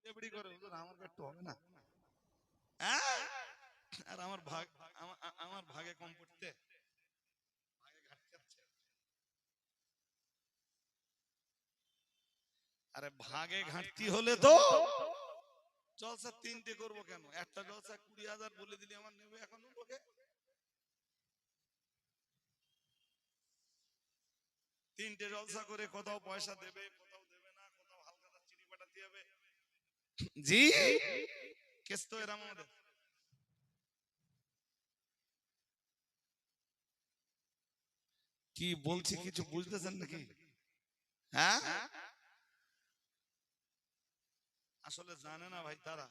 এবড়ি করে হুজুর আমার একটু হবে না, হ্যাঁ? আর আমার ভাগে কম পড়তে, ভাগে ঘাটতি আছে। আরে ভাগে ঘাটতি হলে তো জলসা তিনটে করবো কেন? একটা জলসা 20,000 বলে দিলে আমার নেবে এখন লোকে। তিনটে জলসা করে কোথাও পয়সা দেবে, কোথাও দেবে না, কোথাও হালকা চিনি পাঠাতে হবে। জি কেস তো এরাম আমাদের। কি বলছি কিছু বুঝতেছেন নাকি? হ্যাঁ, আসলে জানে না ভাই তারা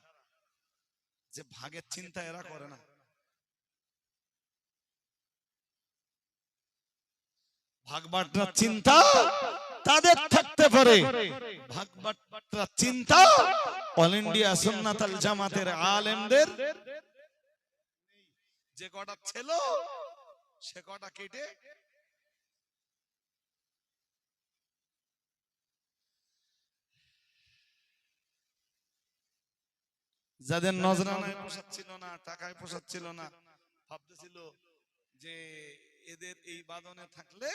যে ভাগের চিন্তা এরা করে না। ভাগ বাটরার চিন্তা তাদের থাকতে পারে, ভাগ বাটরার চিন্তা অল ইন্ডিয়া সুন্নাত আল জামাতের আলেমদের যে কটা ছিল সে কটা কেটে যাদের নজরানায় পোষাচ্ছিল না, টাকায় পোষাচ্ছিল না, ভাবতেছিল যে এদের এই বাদনে থাকলে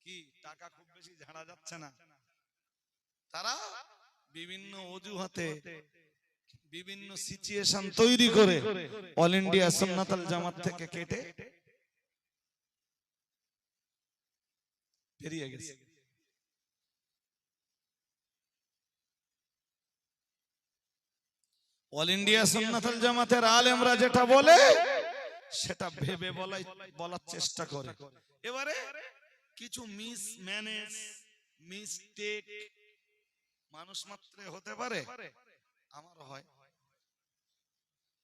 কি টাকা খুব বেশি ঝাড়া যাচ্ছে না, তারা বিভিন্ন অজুহাতে বিভিন্ন সিচুয়েশন তৈরি করে অল ইন্ডিয়া সুন্নাত আল জামাত থেকে কেটে বেরিয়ে গেছে। অল ইন্ডিয়া সুন্নাত আল জামাতের আলেমরা যেটা বলে সেটা ভেবে বলার চেষ্টা করে। এবারে কিছু মিসম্যানেজ মিস্টেক মানুষ মাত্রে হতে পারে, আমার হয়।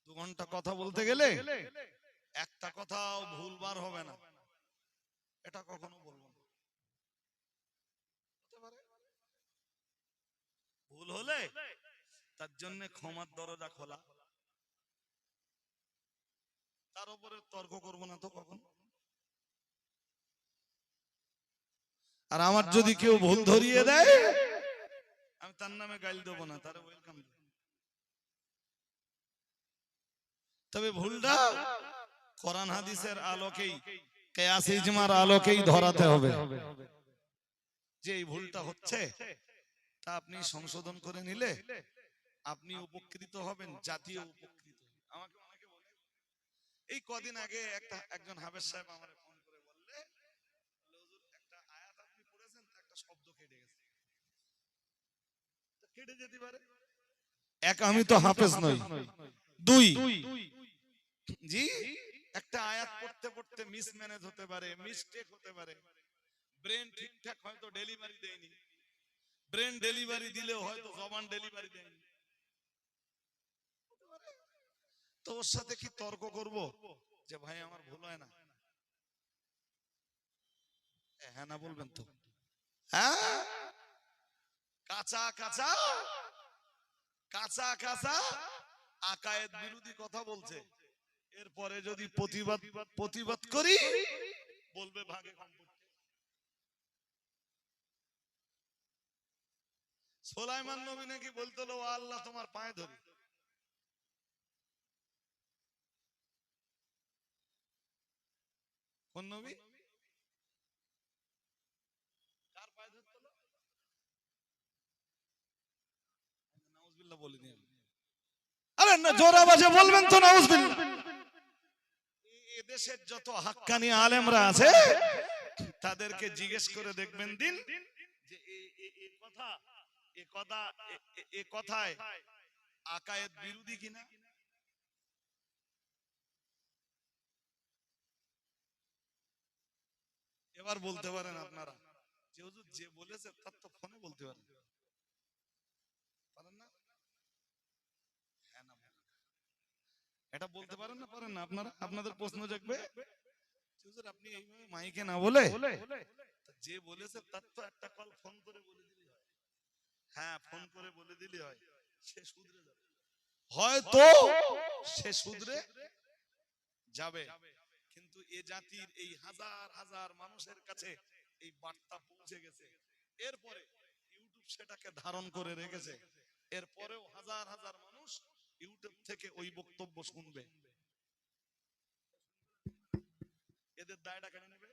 2 ঘন্টা কথা বলতে গেলে একটা কথাও ভুলবার হবে না, এটা কখনো বলবো না। ভুল হলে তার জন্য ক্ষমার দরজা খোলা, তার উপরে তর্ক করব না তো কখন। আর আমার যদি কেউ ভুল ধরিয়ে দেয় আমি তার নামে গাইল দেবো না, তার ওয়েলকাম। তবে ভুলটা কোরআন হাদিসের আলোকেই, কিয়াস ইজমার আলোকেই ধরাতে হবে যে এই ভুলটা হচ্ছে, তা আপনি সংশোধন করে নিলে আপনি উপকৃত হবেন, জাতীয় উপকৃত। আমাকে অনেকে বলে, এই কদিন আগে একজন হাফেজ সাহেব আমারে ফোন করে বললে, হুজুর একটা আয়াত আপনি পড়েছেন তো একটা শব্দ কেটে গেছে। তো কেটে যেতে পারে, এক আমি তো হাফেজ নই, 2 জি একটা আয়াত পড়তে পড়তে মিসম্যানেজ হতে পারে, মিস্টেক হতে পারে, ব্রেন ঠিকঠাক হয়তো ডেলিভারি দেয়নি, ব্রেন ডেলিভারি দিলেও হয়তো জবান ডেলিভারি দেয়নি, তো ওর সাথে কি তর্ক করব যে ভাই আমার ভুল হয় না? হ্যাঁ না বলবেন তো? হ্যাঁ, কাঁচা কাঁচা কাঁচা কাঁচা আকায়েত বিরোধী কথা বলছে, এরপরে যদি প্রতিবাদ করি বলবে ভাগে কম পড়তে। সুলাইমান নবী নাকি বলতো ও আল্লাহ তোমার পায়ে ধরি, কোন নবী? কার পায়ে ধরতো? নাউজুবিল্লাহ বলিনি আমি। আরে না জোরে আওয়াজে বলবেন তো নাউজুবিল্লাহ। এদেশের যত হাক্কানি আলেমরা আছে তাদেরকে জিজ্ঞেস করে দেখবেন দিন যে এ কথায় আকায়েত বিরোধী কিনা। এবার বলতে পারেন আপনারা যে হুজুর যে বলেছে তার তো ফোনে বলতে পারেন, পারেন না? হ্যাঁ না এটা বলতে পারেন না, পারেন না? আপনারা আপনাদের প্রশ্ন জাগবে হুজুর আপনি এইভাবে মাইকে না বলে যে বলেছে তার তো একটা কল ফোন করে বলে দিলে হয়। হ্যাঁ ফোন করে বলে দিলে হয়, সে শুধরে যাবে, হয়তো সে শুধরে যাবে। কিন্তু এ জাতির এই হাজার হাজার মানুষের কাছে এই বার্তা পৌঁছে গেছে, এরপরে ইউটিউব সেটাকে ধারণ করে রেখেছে। এরপরেও হাজার হাজার মানুষ ইউটিউব থেকে ওই বক্তব্য শুনবে, এদের দায়টা কেন নেবে?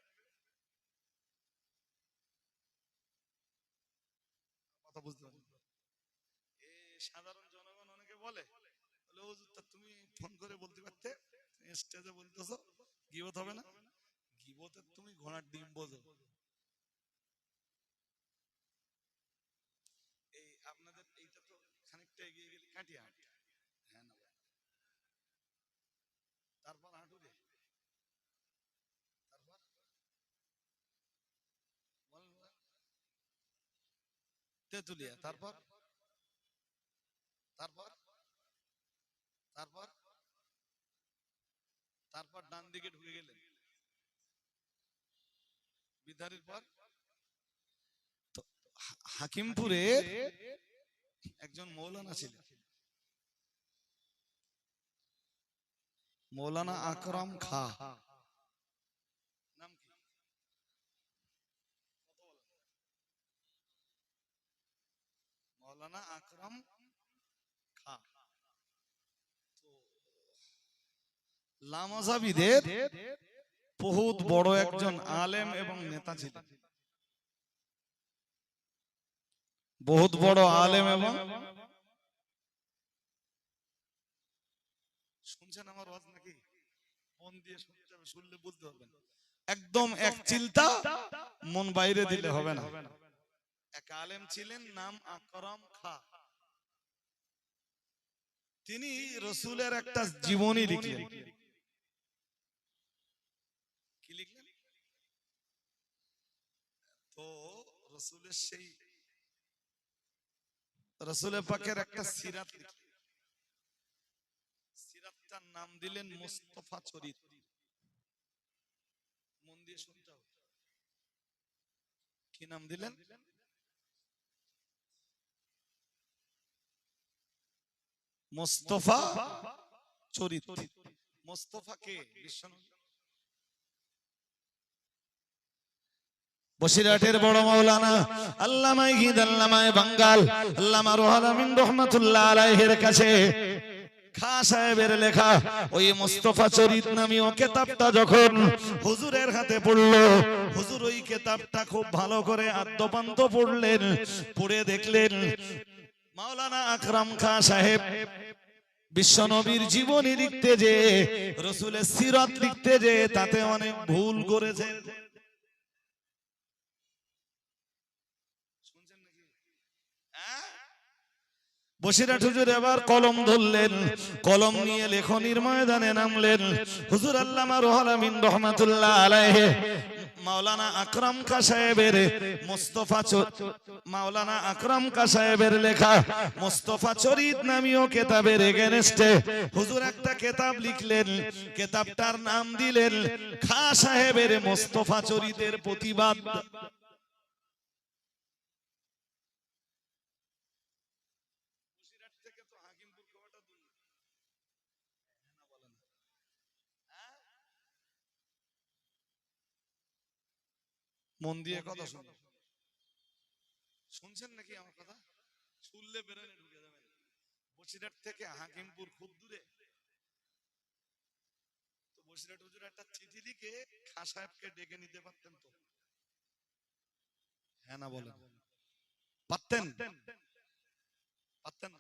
কথা বুঝতে পারছেন? সাধারণ জনগণ অনেকে বলে, হুজুর তা তুমি ফোন করে বলতে পারতে, স্টেজে বলতেছো গীবত হবে না? গীবতের তুমি ঘোড়ার ডিম বোঝো। এই আপনাদের এইটা তো খানিকটা এগিয়ে গেলে কাটিয়ে হাঁটি। হ্যাঁ না, তারপর হাঁটুরে, তারপর তেতুলিয়া, তারপর তারপর তারপর তারপর ডান দিকে ঢুকে গেলেন বিদারির পর হাকিমপুরে একজন মৌলানা ছিলেন, মৌলানা আকরাম খা। নাম কি? মৌলানা আকরাম খা। লামাজাবিদের বহুত বড় একজন আলেম এবং নেতা ছিলেন, বহুত বড় আলেম এবং শুনছেন আমার ওয়াজ নাকি? মন দিয়ে শুনতে হবে, শুনলে বুঝতে পারবেন। একদম এক চিলতা মন বাইরে দিলে হবে না। এক আলেম ছিলেন, নাম আকরাম খা। তিনি রসুলের একটা জীবনী লিখলেন। কি লিখলেন? তো রসুলের সেই রসুলের পাকের একটা সিরাত লিখলেন। সিরাতটার নাম দিলেন মুস্তাফা চরিত। মন দিয়ে শুনতে হবে। কি নাম দিলেন? মুস্তাফা চরিত। মুস্তাফা কে? বিশ্বনবী। বসিরহাটের বড় মাওলানা আল্লামা ঈদ আল্লামায়ে বাঙ্গাল আল্লামা রুহুল আমিন রাহমাতুল্লাহ আলাইহির কাছে খা সাহেবের লেখা ওই মুস্তাফা চরিত নামীয় কিতাবটা যখন হুজুরের হাতে পড়লো, হুজুর ওই কিতাবটা খুব ভালো করে আদ্যপান্ত পড়লেন। পড়ে দেখলেন মাওলানা আকরাম খা সাহেব বিশ্বনবীর জীবনী লিখতে যে, রসুলের সিরাত লিখতে যে তাতে অনেক ভুল করেছেন। বসিরহাট হুজুর এবার কলম ধরলেন, কলম নিয়ে লেখনির ময়দানে নামলেন। হুজুর আল্লামা রুহুল আমিন রাহমাতুল্লাহ আলাইহি মাওলানা আকরাম খা সাহেবের মাওলানা আকরাম খা সাহেবের লেখা মুস্তাফা চরিত নামীয় কিতাবের এগেনস্টে হুজুর একটা কিতাব লিখলেন। কিতাবটার নাম দিলেন খা সাহেবের মুস্তাফা চরিতের প্রতিবাদ। মন দিয়ে কথা শুনুন। শুনছেন নাকি আমার কথা? শুনলে বেরোনে ঢুকে যাবেন। বসিরহাট থেকে হাকিমপুর খুব দূরে। তো বসিরহাট হুজুর একটা চিঠি লিখে খা সাহেবকে ডেকে নিতে পারতেন তো? হ্যাঁ না বলেন? পারতেন? পারতেন না?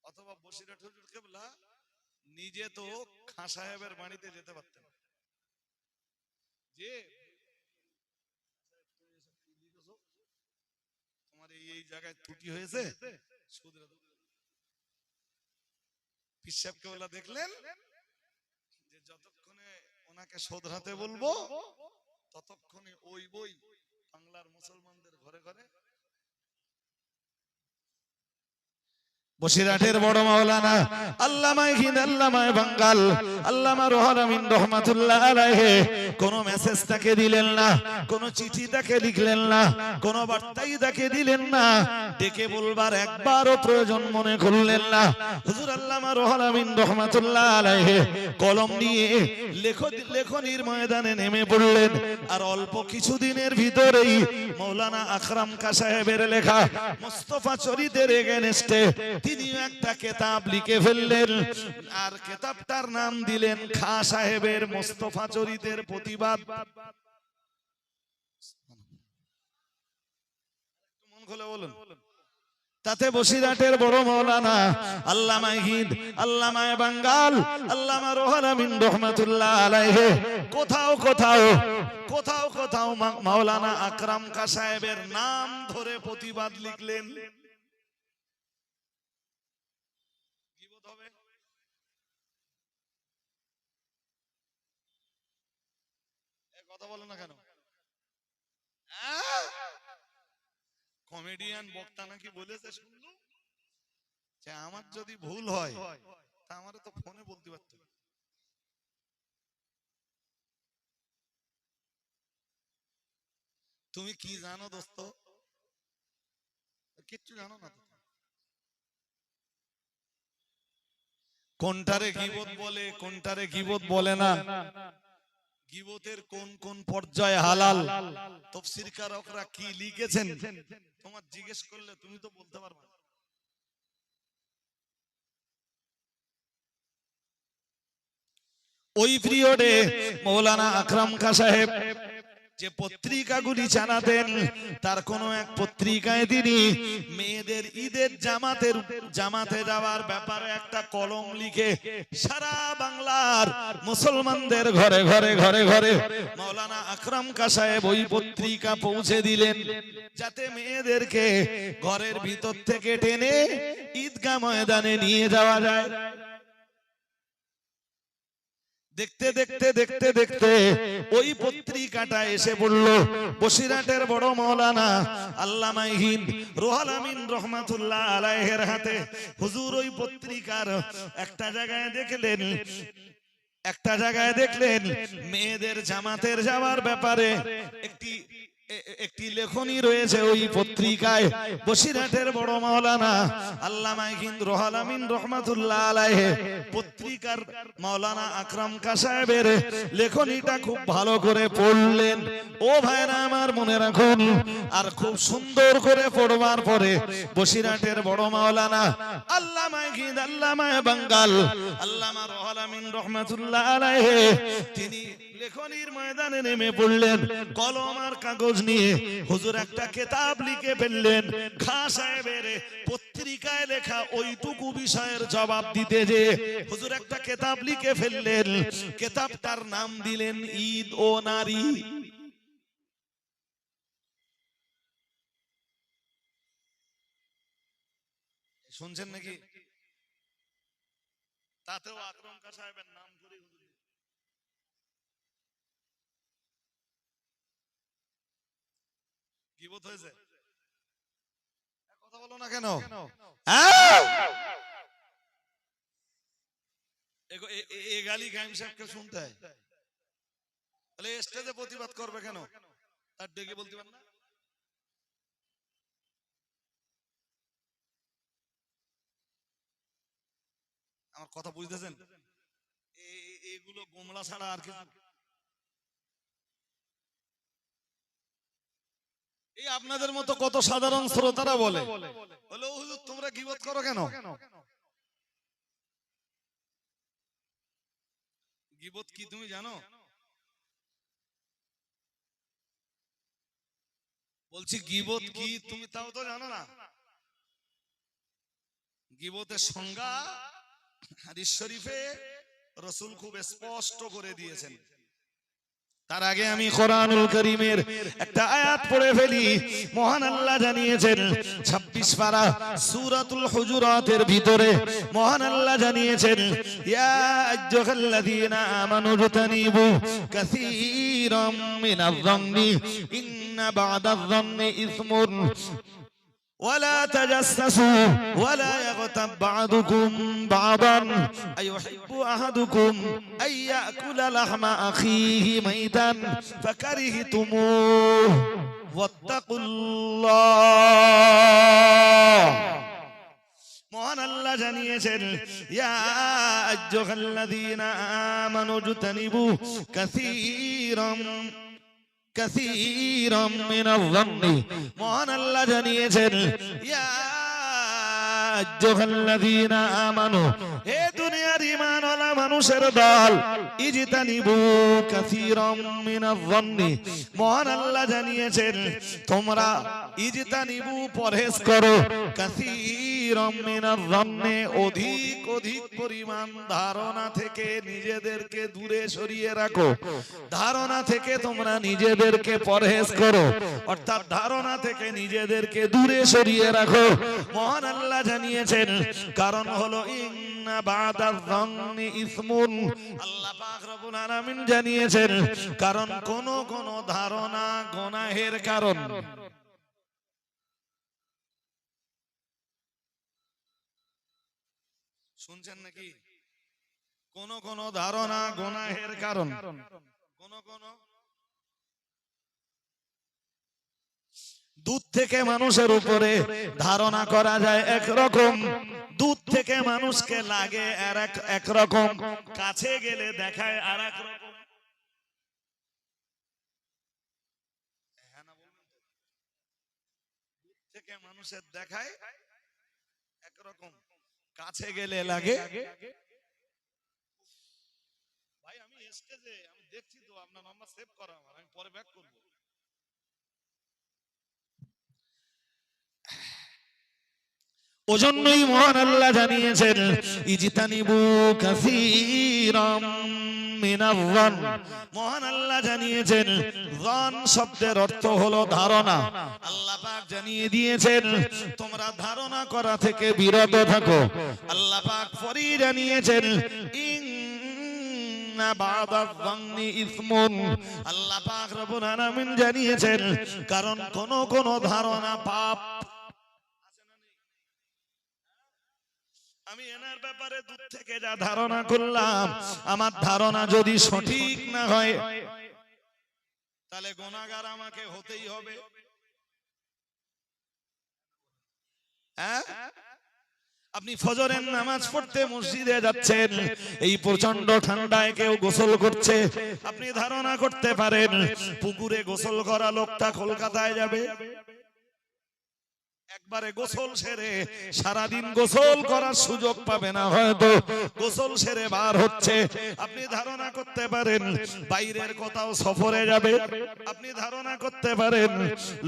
অথবা বসিরহাট হুজুর কেবলা নিজে তো খা সাহেবের বাড়িতে যেতে পারতেন, যে তোমার এই জায়গায় ত্রুটি হয়েছে, পীর সাহেব কেবলা দেখলেন যে যতক্ষণে ওনাকে শোধরাতে বলবো ততক্ষণে ওই বই বাংলার মুসলমানদের ঘরে ঘরে বসিরহাটের বড় মাওলানা আল্লামা হিন্দ আল্লামা বাঙ্গাল আল্লামা রুহুল আমিন রহমাতুল্লাহ আলাইহি কোন মেসেজ তাকে দিলেন না, কোন চিঠি তাকে লিখলেন না, কোন বার্তাই তাকে দিলেন না, ডেকে বলবার একবারও প্রয়োজন মনে করলেন না। হুজুর আল্লামা রুহুল আমিন রহমাতুল্লাহ আলাইহি কলম নিয়ে লেখনির ময়দানে নেমে পড়লেন। আর অল্প কিছুদিনের ভিতরেই মাওলানা আকরাম খাঁ সাহেবের লেখা মুস্তাফা চরিতের এগেনস্টে তিনি একটা কিতাব লিখে ফেললেন। আর কিতাবটার নাম দিলেন খাঁ সাহেবের মুস্তাফা চরিতের প্রতিবাদ। মন খুলে বলুন। তাতে বসিরহাটের বড় মাওলানা আল্লামা হিন্দ আল্লামা বাঙ্গাল আল্লামা রুহুল আমিন রহমাতুল্লাহ আলাইহি কোথাও কোথাও কোথাও কোথাও মাওলানা আকরাম খাঁ সাহেবের নাম ধরে প্রতিবাদ লিখলেন। কথা বলো না কেন? কমেডিয়ান বক্তা নাকি বলেছে শুনলু যে আমার যদি ভুল হয় তা আমারে তো ফোনে বলতে পারতো। তুমি কি জানো দোস্ত? কিচ্ছু জানো না। কোনটারে গীবত বলে, কোনটারে গীবত বলে না, গীবতের কোন কোন পর্যায়ে হালাল, তাফসীরকারকরা কি লিখেছেন তোমার জিজ্ঞেস করলে তুমি তো বলতে পারবে না। ওই পিরিয়ডে মাওলানা আকরাম খাঁ সাহেব যে পত্রিকাগুলি চালাতেন তার কোন এক পত্রিকায় তিনি মেয়েদের ঈদের জামাতে যাওয়ার ব্যাপারে একটা কলম লিখে সারা বাংলার মুসলমানদের ঘরে ঘরে ঘরে ঘরে মাওলানা আকরাম খাঁ সাহেব ওই পত্রিকা পৌঁছে দিলেন, যাতে মেয়েদেরকে ঘরের ভিতর থেকে টেনে ঈদগাহ ময়দানে নিয়ে যাওয়া যায়। দেখতে দেখতে দেখতে দেখতে ওই পত্রিকাটা এসে পড়ল বসিরহাটের বড় মাওলানা আল্লামা হিন্দ রুহুল আমিন রহমাতুল্লাহ আলাইহির হাতে। হুজুর ওই পত্রিকার একটা জায়গায় দেখলেন মেয়েদের জামাতের যাওয়ার ব্যাপারে একটি লেখনী রয়েছে ওই পত্রিকায়। বসিরহাটের বড় মাওলানা আল্লামা হিন্দ রুহুল আমিন রহমাতুল্লাহ আলাইহি পত্রিকার মাওলানা আকরাম খাঁ সাহেবের লেখনীটা খুব ভালো করে পড়লেন। ও ভাইরা আমার মনে রাখুন, আর খুব সুন্দর করে পড়বার পরে বসিরহাটের বড় মাওলানা আল্লামা হিন্দ আল্লামা বাঙ্গাল আল্লামা রুহুল আমিন রহমাতুল্লাহ আলাইহি তিনি লেখনির ময়দানে নেমে পড়লেন। কলম আর কাগজ নিয়ে হুজুর একটা কিতাব লিখে ফেললেন। খাঁ সাহেবের পত্রিকায় লেখা ওইটুকু বিষয়ের জবাব দিতে যে হুজুর একটা কিতাব লিখে ফেললেন। কিতাবটার নাম দিলেন ঈদ ও নারী। শুনছেন নাকি? তাতেও আকরাম খাঁ সাহেবের নাম ধরে গীবত হয়েছে। কথা বলো না কেন? এ গালি গাইম সাহেবকে শুনতে হয়। তাহলে স্টেজে প্রতিবাদ করবে কেন? তার ডেকে বলতে পারেন না? আমার কথা বুঝতেছেন? এগুলো গোমলা ছাড়া আর কিছু। এই আপনাদের মতো কত সাধারণ শ্রোতারা বলে, বলে হুজুর তোমরা গীবত করো কেন? গীবত কি তুমি জানো? বলছি গীবত কি তুমি তাও তো জানো না। গীবতের সংজ্ঞা হাদিস শরীফে রাসূল খুব স্পষ্ট করে দিয়েছেন। তার আগে আমি কোরআনুল কারীমের একটা আয়াত পড়ে ফেলি। মহান আল্লাহ জানিয়েছেন 26 পারা সূরাতুল হুজুরাতের ভিতরে মহান আল্লাহ জানিয়েছেন, ইয়া আইয়ুহাল্লাযীনা আমানু তানিবু কাসীরাম মিনায-যন্নি ইন্না বা'দায-যন্নি ইসমুন ولا تجسسوا ولا يغتب بعضكم بعضا أيحب أحدكم أن يأكل لحم أخيه ميتا فكرهتموه واتقوا الله মহান আল্লাহ জানিয়েছেন ইয়া আইয়ুহাল্লাযীনা আমানু জুতানিবু কাসীরাম মিনাজ-যান্নি মহান আল্লাহ জানিয়েছেন ইয়া আইয়ুহাল্লাযীনা আমানু হে দুনিয়ার ঈমানওয়ালা মানুষের দল ইজতানিবু কাসীরাম মিনাজ-যান্নি মহান আল্লাহ জানিয়েছেন তোমরা ইজতানিবু পরহেজ করো কাসীরাম মিনাজ-যান্নি অধিক পরিমাণ ধারণা থেকে নিজেদেরকে দূরে সরিয়ে রাখো ধারণা থেকে তোমরা নিজেদেরকে পরহেজ করো অর্থাৎ ধারণা থেকে নিজেদেরকে দূরে সরিয়ে রাখো মহান আল্লাহ জানিয়েছেন কারণ হলো ইন্না বাদায-যান্নি ইসমুন আল্লাহ পাক রব্বুল আলামিন জানিয়েছেন কারণ কোন ধারণা গুনাহের কারণ শুনছেন নাকি কোন ধারণা গুনাহের কারণ কোন দুধ থেকে মানুষের উপরে ধারণা করা যায় একরকম দুধ থেকে মানুষকে লাগে একরকম কাছে গেলে দেখায় আর এক রকম দুধ থেকে মানুষের দেখায় একরকম কাছে গেলে লাগে ভাই আমি স্টেজে আমি দেখছি তো আপনার নাম্বার সেভ করা আমার আমি পরে ব্যাক করব ওজন্যই মহান আল্লাহ জানিয়েছেন ইজতানিবু কাসীরাম মিনাজ-যান মহান আল্লাহ জানিয়েছেন যান শব্দের অর্থ হলো ধারণা আল্লাহ পাক জানিয়ে দিয়েছেন তোমরা ধারণা করা থেকে বিরত থাকো আল্লাহ পাক পরই জানিয়েছেন ইন্না বাদায-যান্নি ইসমুন আল্লাহ পাক রব্বুল আলামিন জানিয়েছেন কারণ কোন ধারণা পাপ আমি এনার ব্যাপারে দূর থেকে যা ধারণা করলাম আমার ধারণা যদি সঠিক না হয় তাহলে গুনাহগার আমাকে হতেই হবে হ্যাঁ আপনি ফজরের নামাজ পড়তে মসজিদে যাচ্ছেন এই প্রচন্ড ঠান্ডায় কেউ গোসল করছে আপনি ধারণা করতে পারেন পুকুরে গোসল করা লোকটা কলকাতায় যাবে একবারে গোসল সেরে সারাদিন গোসল করার সুযোগ পাবে না হয়তো গোসল সেরে বার হচ্ছে আপনি ধারণা করতে পারেন বাইরের কোথাও সফরে যাবে আপনি ধারণা করতে পারেন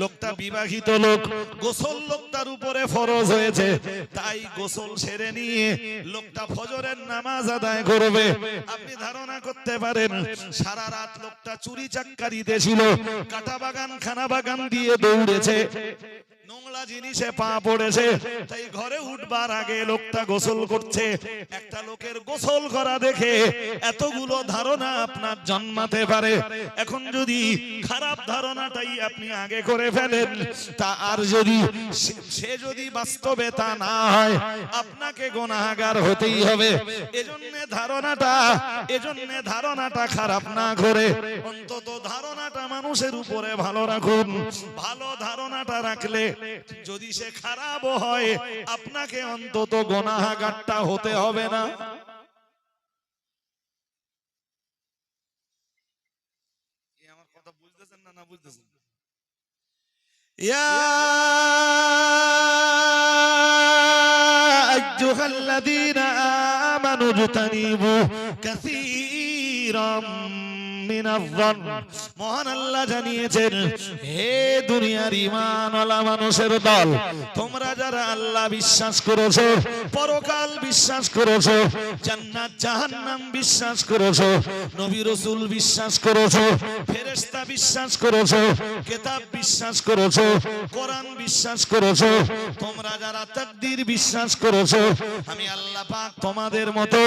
লোকটা বিবাহিত লোক গোসল লোকটার উপরে ফরজ হয়েছে তাই গোসল সেরে নিয়ে লোকটা ফজরের নামাজ আদায় করবে আপনি ধারণা করতে পারেন সারা রাত লোকটা চুরি চাক্কারিতে ছিল কাটা বাগান খানা বাগান দিয়ে দৌড়েছে নোংরা জিনিসে পা পড়েছে তাই ঘরে উঠবার আগে লোকটা গোসল করছে একটা লোকের গোসল করা দেখে এতগুলো ধারণা আপনার জন্মাতে পারে এখন যদি খারাপ ধারণাটাই আপনি আগে করে ফেলেন তা আর যদি সে যদি বাস্তবে তা না হয় আপনাকে গুনাহগার হতেই হবে এজন্য ধারণাটা খারাপ না করে অন্তত ধারণাটা মানুষের উপরে ভালো রাখুন ভালো ধারণাটা রাখলে যদি সে খারাপ হয় আপনাকে অন্তত গুনাহগারটা হতে হবে না আমার কথা বুঝতেছেন না বুঝতেছেন ইয়া আইয়ুহাল্লাযীনা আমানু জুতানিবু কাসীরাম মিনাজ-যান মহান আল্লাহ জানিয়েছেন হে দুনিয়ার ঈমানওয়ালা মানুষের দল তোমরা যারা আল্লাহ বিশ্বাস করেছো পরকাল বিশ্বাস করেছো জান্নাত জাহান্নাম বিশ্বাস করেছো নবী রাসূল বিশ্বাস করেছো ফেরেশতা বিশ্বাস করেছো কিতাব বিশ্বাস করেছো কোরআন বিশ্বাস করেছো তোমরা যারা তাকদীর বিশ্বাস করেছো আমি আল্লাহ পাক তোমাদের মতো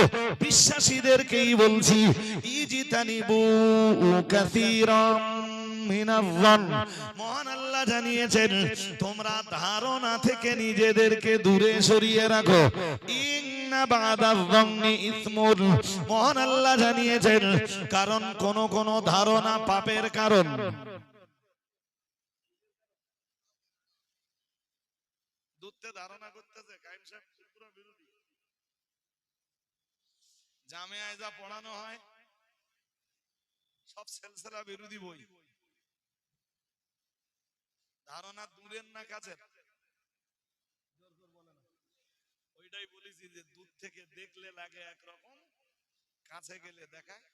বিশ্বাসীদেরকেই বলছি ইজতানিবু কাসীরাম মিনাজ-জন, মহান আল্লাহ জানিয়েছেন তোমরা ধারণা থেকে নিজেদেরকে দূরে সরিয়ে রাখো। ইন্না বাদাজ-জন্নি ইসমুন, মহান আল্লাহ জানিয়েছেন কারণ কোন কোন ধারণা পাপের কারণ। দুধতে ধারণা করতেছে কায়েম সাহেব পুরো বিরোধী। জামিয়ায় যা পড়ানো হয় সব সিলসিলা বিরোধী বই। ধারণা দূরের না কাছের? ওইটাই বলেছি যে দূর থেকে দেখলে লাগে একরকম, কাছে গেলে দেখায়।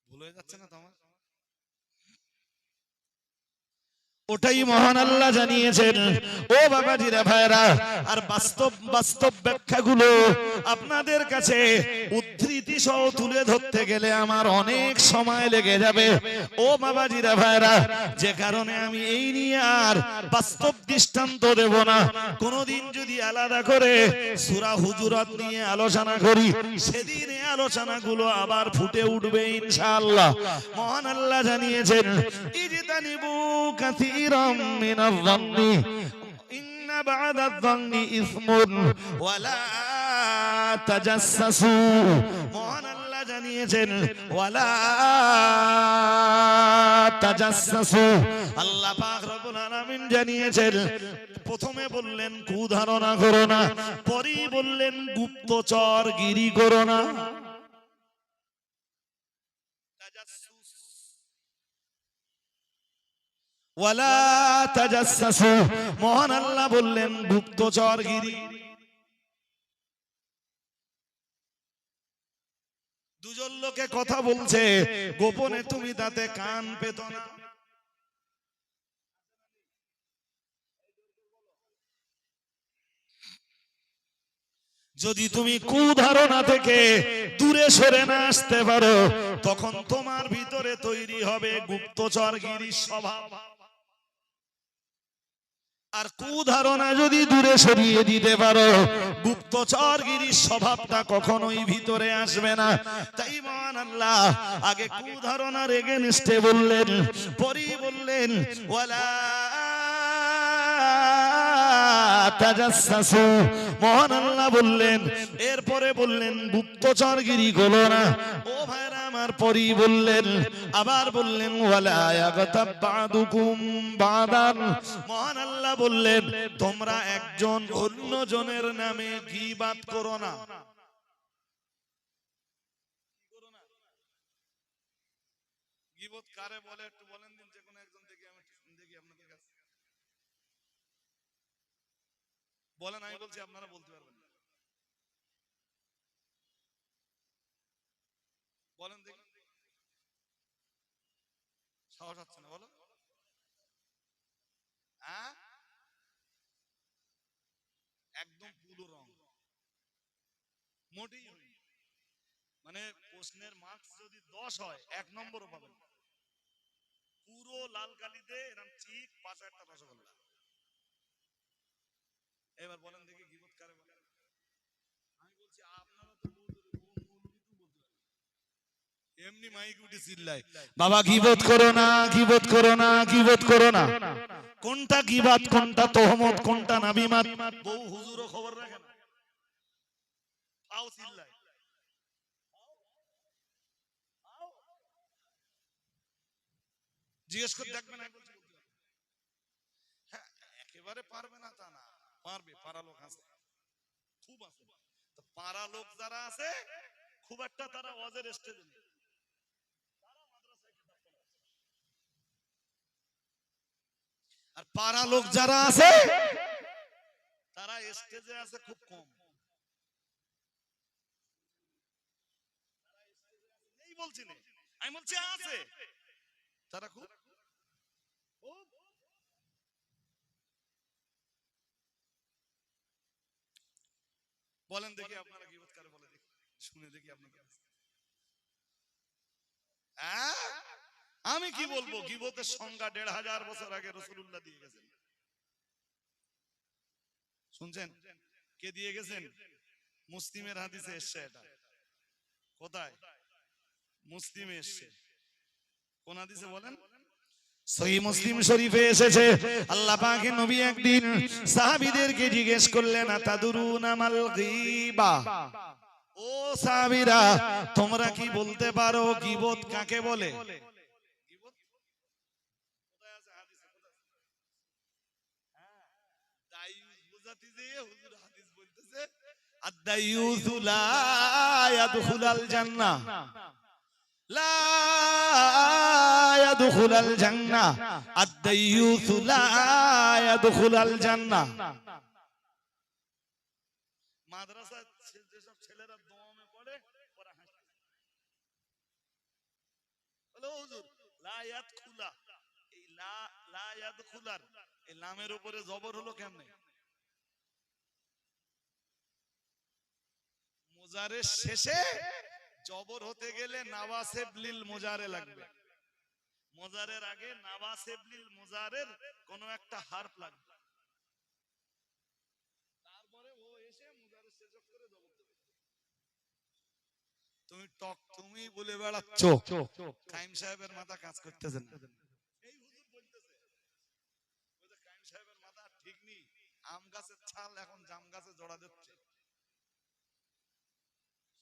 ভুল হয়ে যাচ্ছে না তোমার? ওটাই মহান আল্লাহ জানিয়েছেন। ও বাবাজিরা ভাইরা, আর বাস্তব বাস্তব ব্যাখ্যাগুলো আপনাদের কাছে উদ্ধৃতি সহ তুলে ধরতে গেলে আমার অনেক সময় লেগে যাবে। ও বাবাজিরা ভাইরা, যে কারণে আমি এই নিয়ে আর বাস্তব দৃষ্টান্ত দেব না। কোনদিন যদি আলাদা করে সূরা হুজুরাত নিয়ে আলোচনা করি, সেদিন এই আলোচনাগুলো আবার ফুটে উঠবে ইনশাআল্লাহ। মহান আল্লাহ জানিয়েছেন ইজতানিবু কাসীরাম মিনাজ-জন্নি ইন্না বা'দাজ-জন্নি ইসমুন ওয়ালা তাজাসসু, মহান আল্লাহ জানিয়েছেন ওয়ালা তাজাসসু। আল্লাহ পাক রব্বুল আলামিন জানিয়েছেন, প্রথমে বললেন কুধারণা করো না, পরেই বললেন গুপ্তচরগিরি করো না। ওয়ালা তাজাসসু, মহান আল্লাহ বললেন গুপ্তচরগিরি। দুজন লোকে কথা বলছে, গোপনে তুমি তাতে কান পেত না। যদি তুমি কুধারণা থেকে দূরে সরে না আসতে পারো, তখন তোমার ভিতরে তৈরি হবে গুপ্তচরগিরি স্বভাব। আর কুধারণা যদি দূরে সরিয়ে দিতে পারো, গুপ্তচরগিরির স্বভাবটা কখনোই ভিতরে আসবে না। তাই মহান আল্লাহ আগে কুধারণার এগেনস্টে বললেন, পরেই বললেন ওয়ালা তাজাসসু, মহান আল্লাহ বললেন, এরপরে বললেন গুপ্তচরগিরি করো না। ও ভাইরা আমার, পরেই বললেন, আবার বললেন ওয়ালা ইয়াগতাব বা'দুকুম বা'দান, মহান আল্লাহ বললেন তোমরা একজন অন্যজনের নামে গীবাত করো না। গীবত কারে বলে একটু বলেন দিন, যে কোনো একজন থেকে আমি দেখি আপনাদের কাছে বলেন। আমি বলছি আপনারা বলতে পারবেন না, বলেন দেখি। সাহস হচ্ছে না, বলো। হ্যাঁ, একদম পুরো রং মোটেই হয়নি। মানে প্রশ্নের মার্কস যদি 10 হয়, 1 নম্বরও পাবেন। পুরো লাল কালিতে এরকম চিক, পাশে একটা রসগোল্লা। এবার বলেন দেখি গীবত কারে বলে? আমি বলছি আপনারা তো এমনি মাইক উঠে চিল্লায়, বাবা গীবত করো না, গীবত করো না, গীবত করো না। কোনটা গীবত, কোনটা তহমত, কোনটা নাবিমাত? বহু হুজুরও খবর রাখে না, তাও চিল্লায়। জিজ্ঞেস করে দেখবেন। হ্যাঁ, একেবারে পারবে না তা না, পারবে। পারা লোক আছে, খুব আছে। তো পারা লোক যারা আছে, খুব একটা তারা ওয়াজের স্টেজে নেই। আর পারা লোক যারা আছে, তারা স্টেজে আছে খুব কম। এই বলছি না, আমি বলছি আছে, তারা খুব। বলেন দেখি আপনারা গীবত কারে বলে, দেখি শুনে দেখি আপনাদের। আমি কি বলবো, গীবতের সংজ্ঞা 1500 বছর আগে রাসূলুল্লাহ দিয়ে গেছেন। শুনছেন কে দিয়ে গেছেন? মুসলিমের হাদিসে এসছে এটা। কোথায়? মুসলিমে এসছে। কোন হাদিসে বলেন? সহিহ মুসলিম শরীফে এসেছে, আল্লাহ পাকের নবী একদিন সাহাবীদেরকে জিজ্ঞেস করলেন, আতাদুরুনা মাল গীবা, ও সাহাবীরা তোমরা কি বলতে পারো গীবত কাকে বলে? গীবত কোথায় আছে হাদিসে? হ্যাঁ, দায়ুস বুঝাতে যে হুজুর হাদিস বলতেছে, আদ-দায়ুসু লা ইয়াদখুলাল জান্নাহ, লা ইয়াদখুলাল জান্নাহ, আদ-দায়ুসু লা ইয়াদখুলাল জান্নাহ। মাদ্রাসা যেসব ছেলেরা দোয়ামে পড়ে ওরা হাসে, বলে হুজুর লা ইয়াদখুলা, এই লা ইয়াদখুলার এই লামের উপরে জবর হলো কেমনে? মুজারের শেষে জবর হতে গেলে নাওয়াসিব লিল মুজারে লাগবে, মুজারের আগে নাওয়াসিব লিল মুজারের কোন একটা হারফ লাগবে, তারপরে ও এসে মুজারের শেষ করে জবর দেবে। তুমি বলে বেড়াচ্ছ, কাইম সাহেবের মাথা কাজ করতেছে না। এই হুজুর বলতেছে ওই যে কাইম সাহেবের মাথা ঠিক নেই, আম গাছের ছাল এখন জাম গাছে জড়া দিচ্ছে।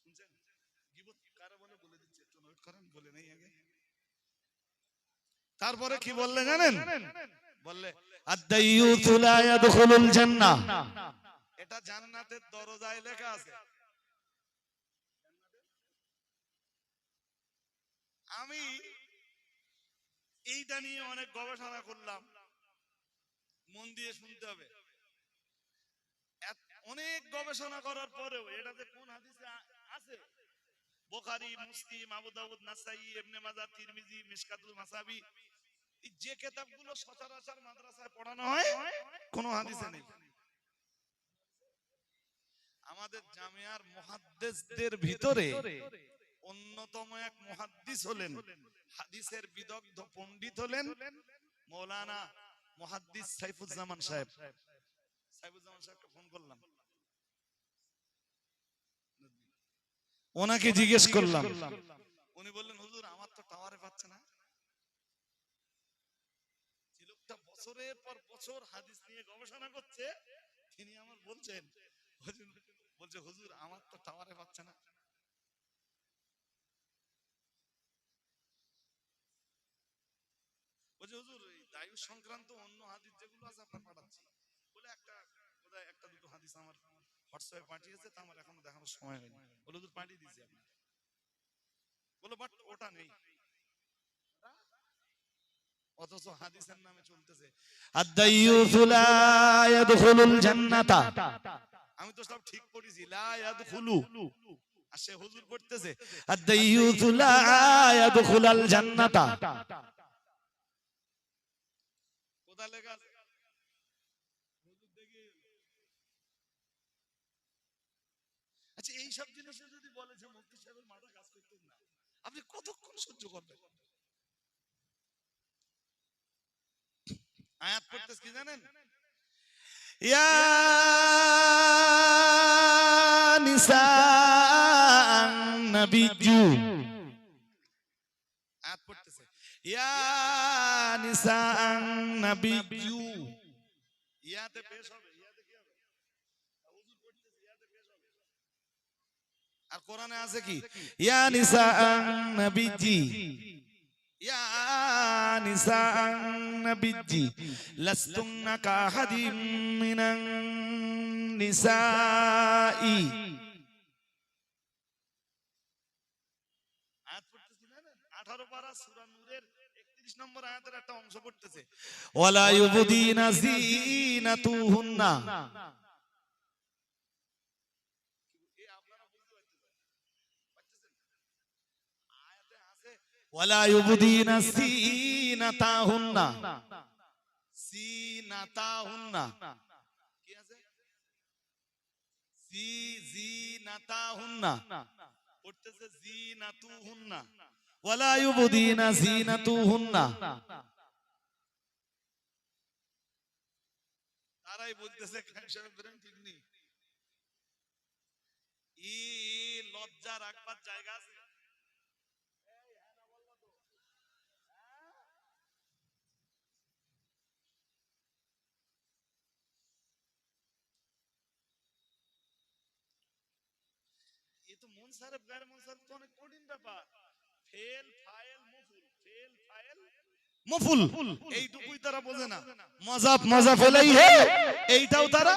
শুনছেন গীবত কারে বলে বলে দিচ্ছে, একটু নোট করেন, বলে নেই আগে। তারপরে কি বললে জানেন? বললে আদ-দায়ুসু লা ইয়াদখুলুল জান্নাহ, এটা জান্নাতের দরজায় লেখা আছে। আমি এইটা নিয়ে অনেক গবেষণা করলাম, মন দিয়ে শুনতে হবে। অনেক গবেষণা করার পরেও এটা যে কোন হাদিসে আছে, বুখারী, মুসলিম, আবু দাউদ, নাসাই, ইবনে মাজাহ, তিরমিজি, মিশকাতুল মাসাবি, এই যে কিতাবগুলো সচরাচর মাদ্রাসায় পড়ানো হয় কোন হাদিসে নেই। আমাদের জামিয়ার মুহাদ্দিসদের ভিতরে অন্যতম এক মুহাদ্দিস হলেন, হাদিসের বিদগ্ধ পণ্ডিত হলেন মাওলানা মুহাদ্দিস সাইফুজ্জামান সাহেব। সাইফুজ্জামান সাহেবকে ফোন করলাম, ওনাকে জিজ্ঞেস করলাম, উনি বললেন হুজুর আমার তো টাওয়ারে পাচ্ছে না। যে লোকটা বছরের পর বছর হাদিস নিয়ে গবেষণা করছে, তিনি আমার বলছেন, বলছে হুজুর আমার তো টাওয়ারে পাচ্ছে না। বলছে হুজুর এই দায়ুস সংক্রান্ত অন্য হাদিস যেগুলো আছে আপনার পাঠাচ্ছি, বলে একটা বোধহয় একটা দুটো হাদিস আমার হোয়াটসঅ্যাপে পাঠিয়েছে, তা আমার এখনো দেখানোর সময় হয়নি। বলে হুজুর পাঠিয়ে দিয়েছি আপনি, বলো বাট ওটা নেই, অথচ হাদিসের নামে চলতেছে আদ-দায়ুসু লা ইয়াদখুলুল জান্নাতা। আমি তো সব ঠিক পড়েছি, লা ইয়াদখুলু, আর সে হুজুর পড়তেছে আদ-দায়ুসু লা ইয়াদখুলাল জান্নাতা। কোথায় লেখা আছে? হুজুর দেখি। আচ্ছা এই সব জিনিস যদি বলে যে মুফতি সাহেবের মাথা কাজ করতে না, আপনি কতক্ষণ সহ্য করবেন? আয়াত পড়তেছ কি জানেন? ইয়া নিসান নবিয়্যু, আয়াত পড়তেছে ইয়া নিসান নবিয়্যু, ইয়াতে পেশ হবে, ইয়াতে কি হবে? হুজুর পড়তেছে ইয়াতে পেশ হবে। আর কোরআনে আছে কি ইয়া নিসান নবিয়্যি, ইয়া নিসান নবিয়্যি লাস্তুন্না কাহাদিম মিনান নিসাই। আয়াত পড়তেছি না, 18 পারা সূরা নূরের 31 নম্বর আয়াতের একটা অংশ পড়তেছে ওয়ালা ইউবদিনা যিনাতুহুন্না। এই আপনারা বুঝতে পারতেছেন? আয়াতে আছে ওয়ালা ইউবদিনা যিনাতাহুন্না, যিনাতাহুন্না কি আছে? যিনাতাহুন্না পড়তেছে যিনাতুহুন্না, ওয়ালা ইউবদিনা যিনাতুহুন্না। তারাই বলতেছে কাইম সাহেব ব্রেন ঠিক নেই। ই লজ্জা রাখবার জায়গা আছে? এ তো মুনসারিফ গায়র মুনসারিফ তো অনেক কঠিন ব্যাপার। ফেল ফাইল মুফুল, ফেল ফাইল মুফুল, এইটুকুই তারা বোঝে না। মাযাফ মাযাফ ইলাইহি এইটাও তারা।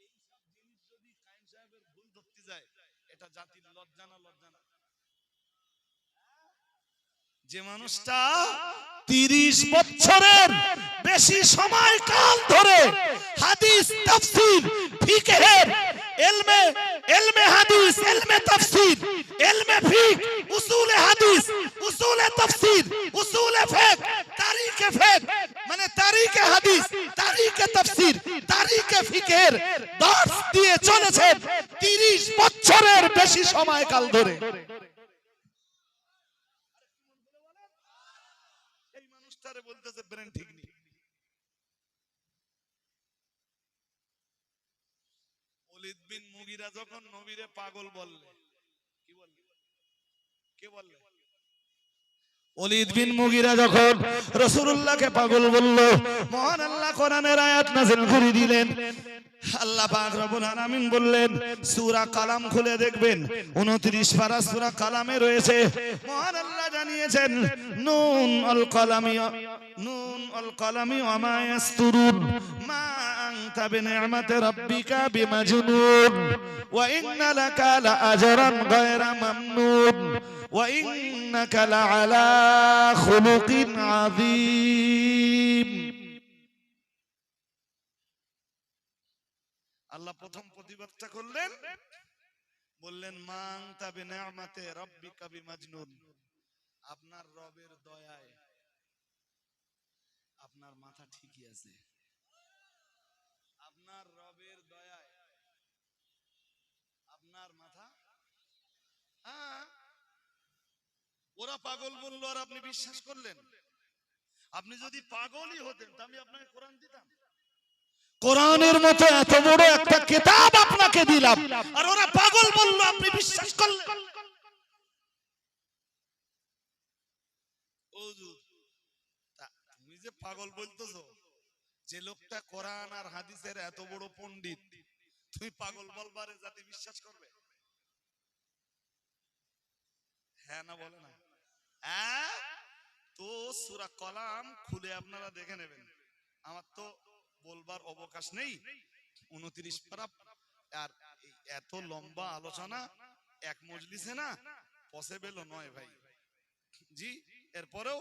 এই সব জিনিস যদি কায়েম সাহেবের ভুল ধরতে যায়, এটা জাতির লজ্জা না লজ্জা না? যে মানুষটা 30 বছরের বেশি সময়কাল ধরে হাদিস তাফসীর ফিকহের ইলমে হাদিস, ইলমে তাফসীর, ইলমে ফিক, উসুলে হাদিস, উসুলে তাফসীর, উসুলে ফিক, তারিখে ফিক, মানে তারিখে হাদিস, তারিখে তাফসীর, তারিখে ফিকহের দর্স দিয়ে চলেছেন 30 বছরের বেশি সময়কাল ধরে। এই মানুষটারে বলতেছে ব্রেন ঠিক নেই। ওলীদ বিন মুগীরা যখন নবীরে পাগল বললে, কি বললে? কে বললে? ওলীদ বিন মুগীরা যখন রাসূলুল্লাহকে পাগল বলল, মহান আল্লাহ কোরআনের আয়াত নাযিল করে দিলেন। আল্লাহ পাক রব্বুল আলামিন বললেন, সূরা কালাম খুলে দেখবেন, 29 পারা সূরা কালামে রয়েছে। মহান আল্লাহ জানিয়েছেন, নুন আল কালামি, নুন আল কালামি ওয়া মা ইয়াসতুরুন, মা আনতা বিনি'মাতি রাব্বিকা বিমাজনুন, ওয়া ইন্না লাকা লাআজরান গায়রা মামনুন, ওয়া ইন্নাকা লাআলা খুলুকিন আযীম। আল্লাহ প্রথম প্রতিবাদটা করলেন, বললেন মা আনতা বিনি'মাতি রাব্বিকা বিমাজনুন, আপনার রবের দয়ায় আপনার মাথা ঠিকই আছে। আপনার রবের দয়ায় আপনার মাথা, হ্যাঁ, ওরা পাগল বললো আর আপনি বিশ্বাস করলেন। আপনি যদি পাগলই হতেন তা আমি আপনাকে কোরআন দিতাম? কোরআনের মতো এত বড় একটা কিতাব আপনাকে দিলাম, আর ওরা পাগল বললো আপনি বিশ্বাস করলেন। তুমি যে পাগল বলতেছো, যে লোকটা কোরআন আর হাদিসের এত বড় পণ্ডিত, তুমি পাগল বলবারে জাতি বিশ্বাস করবে? হ্যাঁ না বলে না? হ্যাঁ, তো সূরা কলাম খুলে আপনারা দেখে নেবেন। আমার তো বলবার অবকাশ নেই। 29 পারা, আর এত লম্বা আলোচনা এক মজলিসে না পসিবল নয় ভাই জি। এরপরেও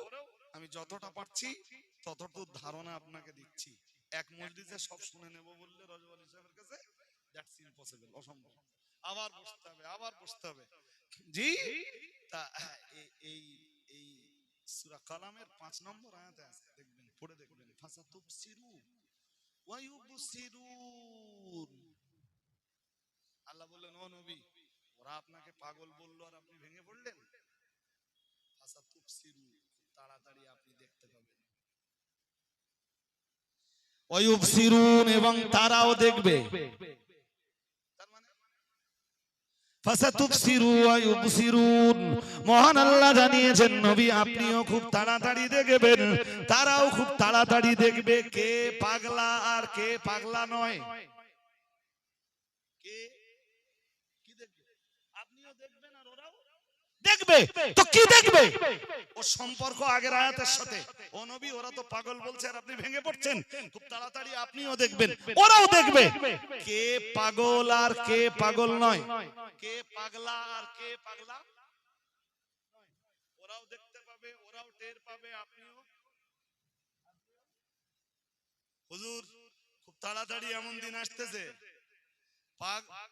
আমি যতটা পারছি ততটুকু ধারণা আপনাকে দিচ্ছি। এক মজলিসে সব শুনে নেব বললে রজব আলী সাহেবের কাছে দ্যাটস ইম্পসিবল, অসম্ভব। আবার বসতে হবে, আবার বসতে হবে জি। তা এই এই সূরা কালামের 5 নম্বর আয়াতে আছে, দেখবেন, পড়ে দেখবেন, ফাসাতুবসিরু ওয়া ইউবসিরুন। আল্লাহ বললেন, ও নবী, ওরা আপনাকে পাগল বললো আর আপনি ভেঙে পড়লেন। ফাসাতুবসিরু, তাড়াতাড়ি আপনি দেখতে পাবেন। ওয়া ইউবসিরুন, এবং তারাও দেখবে। তার মানে ফাসাতুবসিরু ওয়া ইউবসিরুন, মহান আল্লাহ জানিয়েছেন নবী আপনিও খুব তাড়াতাড়ি দেখবেন, তারাও খুব তাড়াতাড়ি দেখবে। কে পাগলা আর কে পাগলা নয়? কে কি দেখবে? আপনিও দেখবেন আর ওরাও দেখবে। তো কি দেখবে? ও সম্পর্ক আগের আয়াতের সাথে। ও নবী, ওরা তো পাগল বলছে আর আপনি ভেঙে পড়ছেন, খুব তাড়াতাড়ি আপনিও দেখবেন, ওরাও দেখবে। কে পাগল আর কে পাগল নয়, কে পাগলা আর কে পাগলা নয়, ওরাও দেখতে পাবে, ওরাও টের পাবে, আপনিও। হুজুর, খুব তাড়াতাড়ি এমন দিন আসতেছে,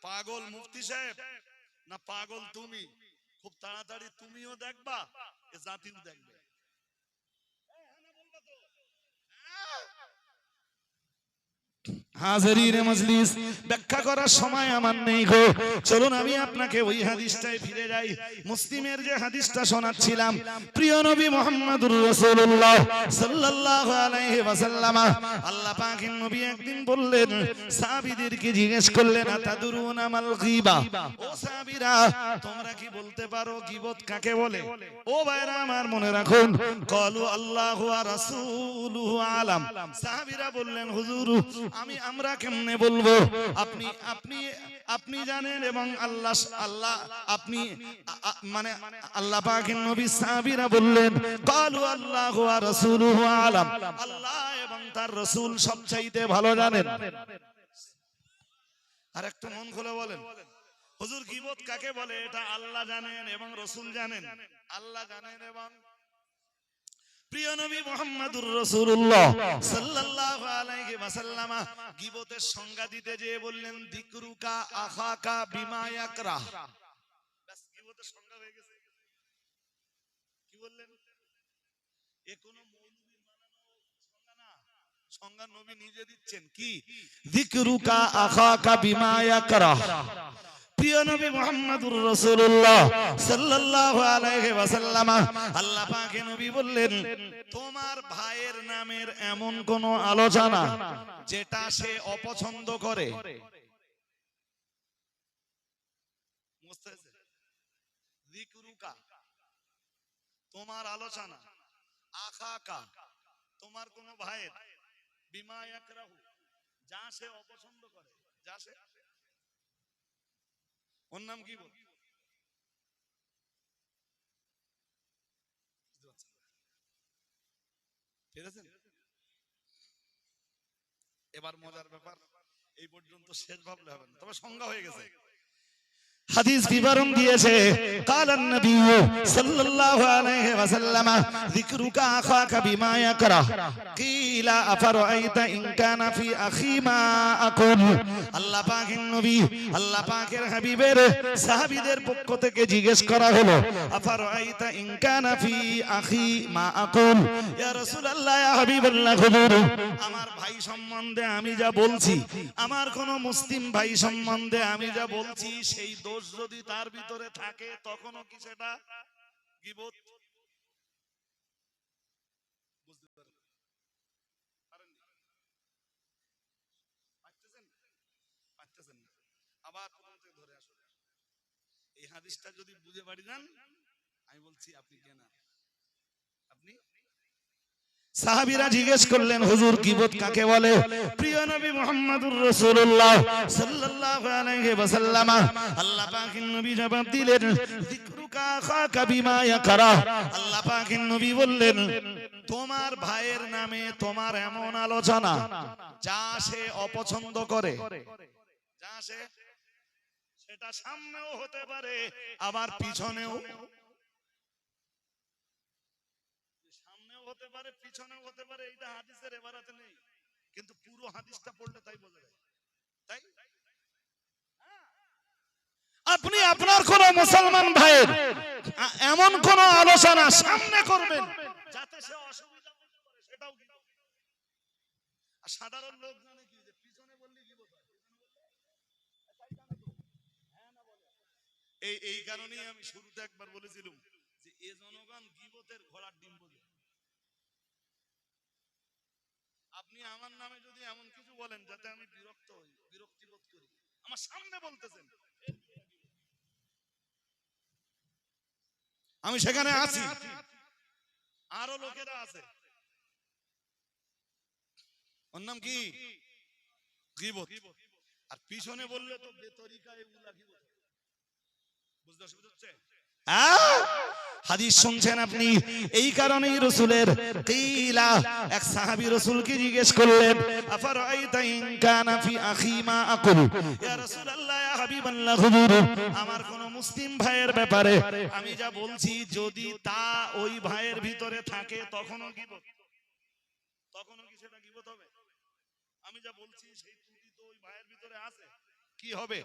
পাগল মুফতি সাহেব না পাগল তুমি, খুব তাড়াতাড়ি তুমিও দেখবা, এ জাতিও দেখবে। হাজিরিনে মজলিস, ব্যাখ্যা করার সময় আমার নেই গো। চলুন আমি আপনাকে ওই হাদিসটায় ফিরে যাই। মুসলিমের যে হাদিসটা শোনাচ্ছিলাম, প্রিয় নবী মুহাম্মদুর রাসূলুল্লাহ সাল্লাল্লাহু আলাইহি ওয়াসাল্লাম, আল্লাহ পাকের নবী একদিন বললেন, সাহাবীদেরকে জিজ্ঞেস করলেন, আতাদুরুনা মাল গীবা, ও সাহাবীরা তোমরা কি বলতে পারো গীবত কাকে বলে? ও ভাইরা আমার মনে রাখুন, ক্বালু আল্লাহু ওয়া রাসূলুহু আলাম। সাহাবীরা বললেন, হুজুর আমরা কেমনে বলবো? আপনি আপনি আপনি জানেন এবং আল্লাহ আল্লাহ আপনি মানে আল্লাহ পাকের নবী। সাহাবীরা বললেন, ক্বালু আল্লাহু ওয়া রাসূলুহু আলাম, আল্লাহ এবং তার রাসূল সবচাইতে ভালো জানেন। আর একটু মন খুলে বলেন, হুজুর গীবত কাকে বলে? এটা আল্লাহ জানেন এবং রাসূল জানেন। আল্লাহ জানেন এবং প্রিয় নবী মুহাম্মদুর রাসূলুল্লাহ সাল্লাল্লাহু আলাইহি ওয়াসাল্লাম গীবতের সংজ্ঞা দিতে যেয়ে বললেন, যিকরুকা আখাকা বিমা ইয়াকরাহ। বাস, গীবতের সংজ্ঞা হয়ে গেছে। কি বললেন? এ কোন মৌলবীর বানানো সংজ্ঞা না, সংজ্ঞা নবী নিজে দিচ্ছেন। কি? যিকরুকা আখাকা বিমা ইয়াকরাহ। প্রিয় নবী মুহাম্মদুর রাসূলুল্লাহ সাল্লাল্লাহু আলাইহি ওয়াসাল্লাম, আল্লাহ পাকের নবী বললেন, তোমার ভাইয়ের নামের এমন কোন আলোচনা যেটা সে অপছন্দ করে। যিকরুকা তোমার আলোচনা, আখাকা তোমার কোন ভাইয়ের, বিমা ইয়াকরাহু যা সে অপছন্দ করে, যা সে, ওর নাম কি বল? এবার মজার ব্যাপার, এই পর্যন্ত শেষ ভাবলে হবে না, তবে সংজ্ঞা হয়ে গেছে। হাদিস বিবরণ দিয়েছে, কালান নবী সাল্লাল্লাহু আলাইহি ওয়াসাল্লাম, যিকরুকা আখাকা বিমা ইয়াকরাহ কিলা আফরাআইতা ইন কানা ফি আখি মা আকুল। আল্লাহ পাকের নবী, আল্লাহ পাকের হাবিবের সাহাবীদের পক্ষ থেকে জিজ্ঞেস করা হলো, আফরাআইতা ইন কানা ফি আখি মা আকুল, ইয়া রাসূলুল্লাহ, ইয়া হাবিবাল্লাহ, হুজুর আমার ভাই সম্বন্ধে আমি যা বলছি, আমার কোন মুসলিম ভাই সম্বন্ধে আমি যা বলছি, সেই দোষ যদি তার ভিতরে থাকে তখনও কি সেটা গীবত? বুঝতে পারেন? পারতেছেন না? আবার ধরে আসলে এই হাদিসটা যদি বুঝে বাড়ি যান, আমি বলছি আপনি কেন, আপনি। সাহাবীরা জিজ্ঞেস করলেন, হুজুর গীবত কাকে বলে? প্রিয় নবী মুহাম্মদুর রাসূলুল্লাহ সাল্লাল্লাহু আলাইহি ওয়াসাল্লাম, আল্লাহ পাকের নবী জবাব দিলেন, যিকরুকা আখাকা বিমা ইয়াকরাহ। আল্লাহ পাকের নবী বললেন, তোমার ভাইয়ের নামে তোমার এমন আলোচনা যা সে অপছন্দ করে, যা সে, সেটা সামনেও হতে পারে আবার পিছনেও হতে পারে, পিছনেও হতে পারে। এটা হাদিসের এবারাতে নেই, কিন্তু পুরো হাদিসটা পড়লে তাই বোঝা যায়। তাই আপনি আপনার কোন মুসলমান ভাইয়ের এমন কোন আলোচনা সামনে করবেন যাতে সে অসুবিধা বুঝতে পারে, সেটাও কি। আর সাধারণ লোক জানে কি, যে পিছনে বললে কি বোঝা, এই কারণেই আমি শুরুতে একবার বলেছিলাম যে এ জনগণ গীবতের ঘোড়ার ডিম বোঝে। আপনি আমার নামে যদি এমন কিছু বলেন যাতে আমি বিরক্ত হই, বিরক্তি বোধ করি, আমার সামনে বলতেছেন, আমি সেখানে আছি, আরো লোকেরা আছে, ওর নাম কি? গীবত। আর পিছনে বললে তো বেতরিকা এগুলা গীবত। বুঝতে অসুবিধা হচ্ছে? হাদিস শুনছেন আপনি? এই কারণেই রাসূলের কিলা, এক সাহাবী রাসূলকে জিজ্ঞেস করলেন, আফরাআইতা ইন কানা ফি আখি মা আকুল, ইয়া রাসূলুল্লাহ, ইয়া হাবিবাল্লাহ, হুজুর আমার কোন মুসলিম ভাইয়ের ব্যাপারে আমি যা বলছি যদি তা ওই ভাইয়ের ভিতরে থাকে তখনও গীবত, তখনও কি সেটা গীবত হবে? আমি যা বলছি সেই ত্রুটি তো ওই ভাইয়ের ভিতরে আছে, কি হবে?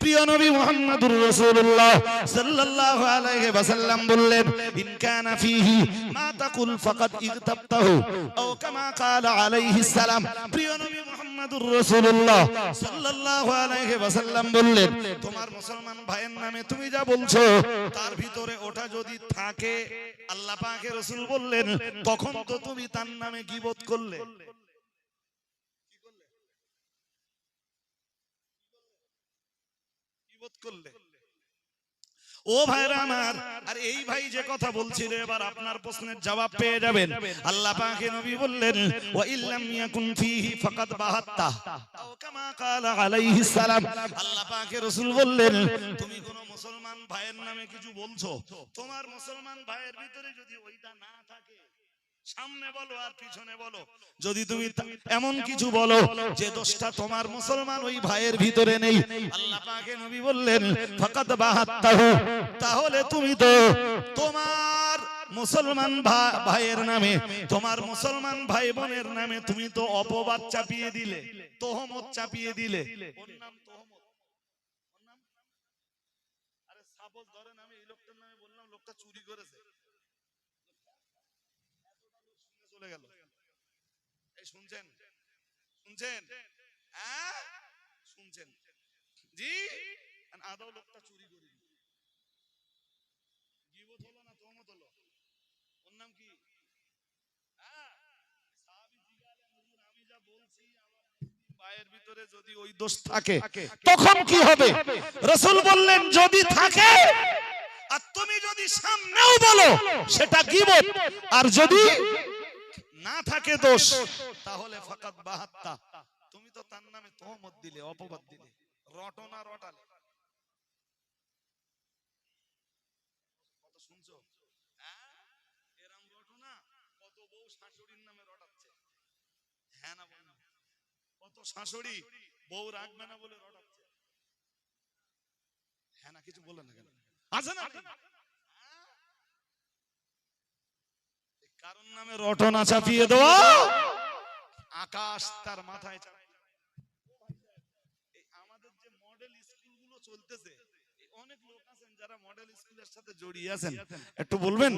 প্রিয় নবী মুহাম্মদুর রাসূলুল্লাহ সাল্লাল্লাহু আলাইহি ওয়াসাল্লাম বললেন, ইন কানা ফীহি মা তাকুল ফাকাদ ইগতাবতাহু আও কামা ক্বালা আলাইহিস সালাম। প্রিয় নবী মুহাম্মদুর রাসূলুল্লাহ সাল্লাল্লাহু আলাইহি ওয়াসাল্লাম বললেন, তোমার মুসলমান ভাইয়ের নামে তুমি যা বলছো তার ভিতরে ওটা যদি থাকে, আল্লাহ পাকের রাসূল বললেন, তখন তো তুমি তার নামে গীবত করলে। করলে ও ভাইরা আমার। আর এই ভাই যে কথা বলছিল, এবার আপনার প্রশ্নের জবাব পেয়ে যাবেন। আল্লাহ পাকের নবী বললেন, ওয়া ইল্লাম ইয়াকুন ফীহি ফাকাদ বাহাত্তা আও কামা ক্বালা আলাইহিস সালাম। আল্লাহ পাকের রাসূল বললেন, তুমি কোন মুসলমান ভাইয়ের নামে কিছু বলছো, তোমার মুসলমান ভাইয়ের ভিতরে যদি ওইটা না থাকে, সামনে বলো আর পিছনে বলো, যদি তুমি এমন কিছু বলো যে দোষটা তোমার মুসলমান ওই ভাইয়ের ভিতরে নেই, আল্লাহ পাকের নবী বললেন, ফাকাদ বাহাত্তাহু, তাহলে তুমি তো তোমার মুসলমান ভাইয়ের নামে, তোমার মুসলমান ভাই বোনের নামে তুমি তো অপবাদ চাপিয়ে দিলে, তোহমত চাপিয়ে দিলে। ওর নাম তোহমত। ওর নাম, আরে সাপোজ ধরেন আমি এই লোকটার নামে বললাম লোকটা চুরি করেছে, চলে গেল। এই শুনছেন? শুনছেন? হ্যাঁ শুনছেন? জি, আদৌ লোকটা চুরি করে গীবত হলো না তোহমত হলো? ওর নাম কি? হ্যাঁ, সাহাবী জিজ্ঞাসা করলেন, আমি যা বলছি আমার পায়ের ভিতরে যদি ওই দোষ থাকে তখন কি হবে? রাসূল বললেন, যদি থাকে আর তুমি যদি সামনেও বলো সেটা গীবত, আর যদি না থাকে দোষ তাহলে ফাকাদ বাহাত্তা, তুমি তো তার নামে তোহমত দিলে, অপবাদ দিলে, রটনা রটালে। কত শুনছো? এরম রটনা কত বউ শাশুড়ির নামে রটাচ্ছে। হ্যাঁ না বল? কত শাশুড়ি বউ রাখবে না বলে রটাচ্ছে। হ্যাঁ না, কিছু বলে না কেন? আছে না? কারণ নামে রটনা চাপিয়ে দেওয়া, আকাশ তার মাথায় চাপিয়ে। আমাদের যে মডেল স্কুলগুলো চলতেছে, অনেক লোক আছেন যারা মডেল স্কুলের সাথে জড়িয়ে আছেন, একটু বলবেন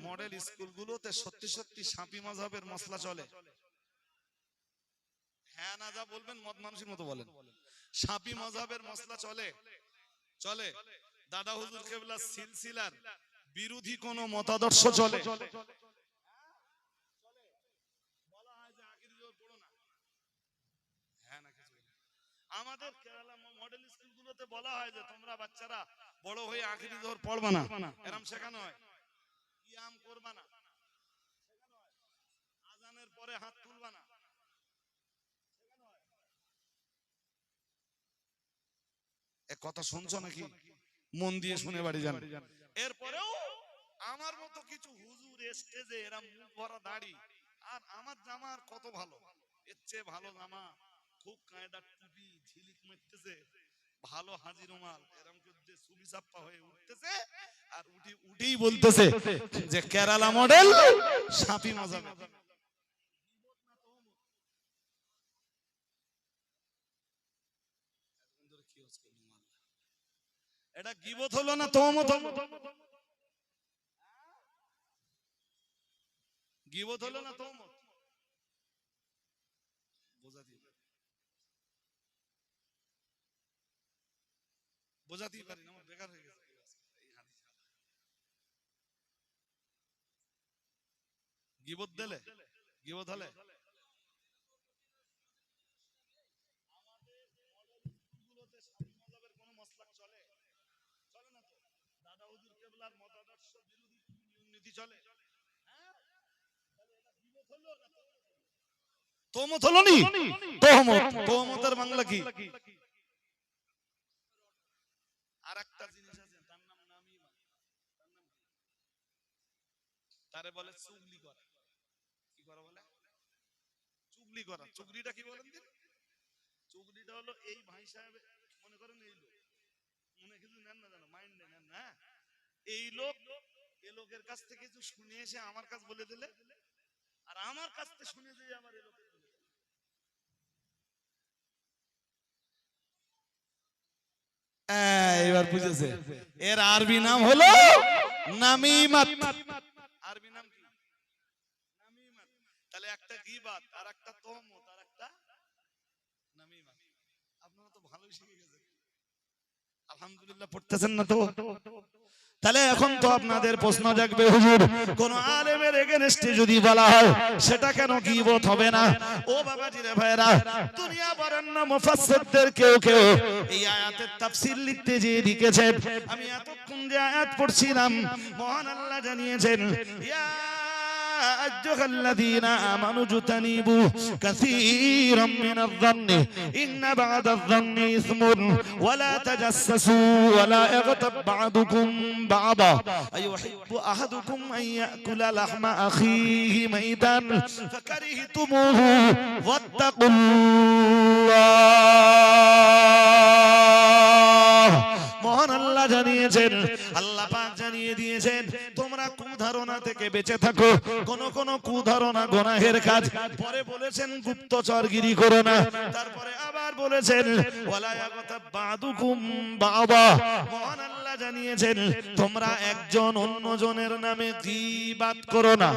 মডেল স্কুলগুলোতে সত্যি সত্যি শাফি মাযহাবের মসলা চলে? হ্যাঁ না যা বলবেন মদ মানুষের মতো বলেন। শাফি মাযহাবের মসলা চলে? চলে। দাদা হুজুর কেবলা সিলসিলার বিরোধী কোন মতাদর্শ চলে? আমাদের কেরালা মডেল স্কুলগুলোতে বলা হয় যে তোমরা বাচ্চারা বড় হয়ে আখিরি জোহর পড়বা না, এরকম শেখানো হয়। কিয়াম করবা না, আজানের পরে হাত তুলবা না, এ কথা শুনছো নাকি? মন দিয়ে শুনে বাড়ি যান। এরপরেও আমার মতো কিছু হুজুর স্টেজে এরা মুখ ভরা দাড়ি, আর আমার জামা কত ভালো, এর চেয়ে ভালো জামা, খুব কায়দার টুপি, ঝিলিক মারতেছে, ভালো হাজি রুমাল, এরকম করতে সুবি চাপ্পা হয়ে উঠতেছে, আর উঠেই বলতেছে যে কেরালা মডেল শাফি মাযহাব। এটা গীবত হলো না তোহমত হলো? গীবত হলো না তোহমত? বোঝাতেই পারি না, আমার বেকার হয়ে গেছে। গীবত দিলে গীবত হলে তোহমত হলো নি? তোহমত, তোহমতের বাংলা কি? আর একটা জিনিস আছে, তার নাম নামিমা। তারে বলে চুগলি করা। কি করা বলে? চুগলি করা। চুগলিটা কি বলেন দিন? চুগলিটা হলো এই ভাই সাহেব, মনে করেন এই লোক, মনে কিছু নেন না, জানো মাইন্ড নেন না, এই লোক এই লোকের কাছ থেকে কিছু শুনে এসে আমার কাছে বলে দিলে, আর আমার কাছ থেকে শুনে দিয়ে আবার এই লোকের এবার বুঝেছে, এর আরবি নাম হলো নামিমাত। আরবি নাম কি? নামিমাত। তাহলে একটা গীবাত আর একটা তহমত আর একটা নামিমাত। আপনারা তো ভালোই শিখে গেছেন, আলহামদুলিল্লাহ। পড়তেছেন না তো? তাহলে এখন তো আপনাদের প্রশ্ন জাগবে, হুজুর কোন আলেমের এগেনস্টে যদি বলা হয় সেটা কেন গীবত হবে না? ও বাবাজি রে ভাইরা, দুনিয়া বরেণ্য মুফাসসিরদের কেউ কেউ এই আয়াতের তাফসীর লিখতে যে লিখেছেন, আমি এতক্ষণ যে আয়াত পড়ছিলাম, মহান আল্লাহ জানিয়েছেন, ইয়া আইয়ুহাল্লাযীনা আমানু জুতানিবু কাসীরাম মিনায-যন্নি ইন্না বা'দায-যন্নি ইসমুন ওয়া লা তাজাসসু ওয়া লা ইয়াগতাব বা'দুকুম বা'দা আইয়ুহিব্বু আহাদুকুম আন ইয়াকুলা লাহমা আখিহি মাইতান ফাকারিহতুমুহু ওয়াত্তাকুল্লাহ। মহান আল্লাহ জানিয়েছেন, আল্লাহ পাক জানিয়ে দিয়েছেন, তোমরা কুধারণা থেকে বেঁচে থাকো। কোন কোন কুধারণা গুনাহের কাজ। পরে বলেছেন গুপ্তচরগিরি করো না। তারপরে আবার বলেছেন ওয়ালা ইয়াগতাব বা'দুকুম বা'দা। মহান আল্লাহ জানিয়েছেন, তোমরা একজন অন্যজনের নামে গীবাত করো না।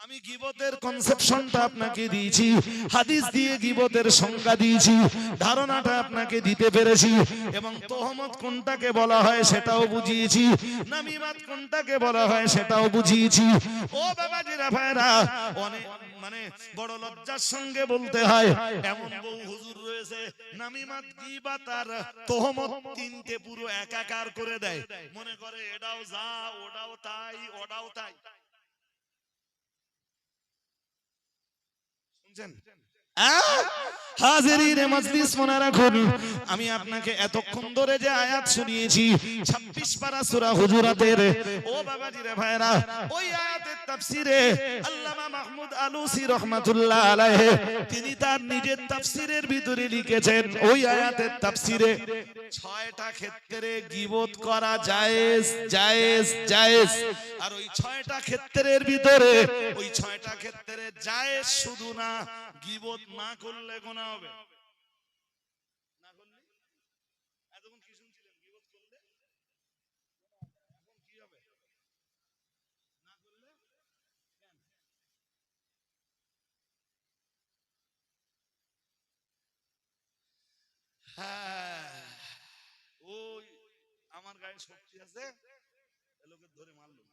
আমি গীবতের কনসেপশনটা আপনাকে দিয়েছি, হাদিস দিয়ে গীবতের সংজ্ঞা দিয়েছি, ধারণাটা আপনাকে দিতে পেরেছি, এবং তহমত কোনটাকে বলা হয় সেটাও বুঝিয়েছি, নামিমাত কোনটাকে বলা হয় সেটাও বুঝিয়েছি। ও বাবাজিরা ভাইরা, অনেক মানে বড় লজ্জার সঙ্গে বলতে হয়, এমন বহু হুজুর রয়েছে নামিমাত গীবাত আর তহমত তিনটে পুরো একাকার করে দেয়, মনে করে এটাও যা, ওটাও তাই, ওটাও তাই। হাজিরিনে মজলিস মনে রাখুন, আমি আপনাকে এতক্ষণ ধরে যে আয়াত শুনিয়েছি 26 পারা সূরা হুজুরাতের, ও বাবাজিরে ভাইরা, ওই আয়াতের তাফসিরে আল্লামা মাহমুদ আলুসি রাহমাতুল্লাহ আলাইহি তিনি তার নিজের তাফসিরের ভিতরে লিখেছেন, ওই আয়াতের তাফসিরে 6টা ক্ষেত্রে গীবত করা জায়েজ জায়েজ জায়েজ। আর ওই 6টা ক্ষেত্রের ভিতরে, ওই 6টা ক্ষেত্রে জায়েজ শুধু না, গীবত না করলে গুনাহ হবে। না করলে এতক্ষণ কি শুনছিলেন? গীবত করলে এখন কি হবে? না করলে কেন? হ্যাঁ, ওই আমার গায়ে শক্তি আছে, এ লোকের ধরে মারলো,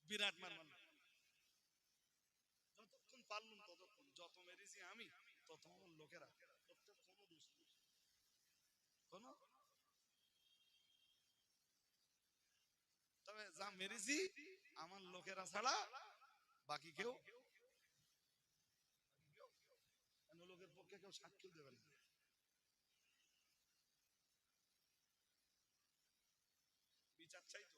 বিরাট মার মারলো। যতক্ষণ পারলুম ততক্ষণ, যত মেরেছি আমি তত আমার লোকেরা, লোকটার কোনো দোষ নেই, কোনো। তবে যা মেরেছি আমার লোকেরা ছাড়া বাকি কেউ, অন্য লোকের পক্ষে কেউ সাক্ষী দেবে না। বিচার চাই তো,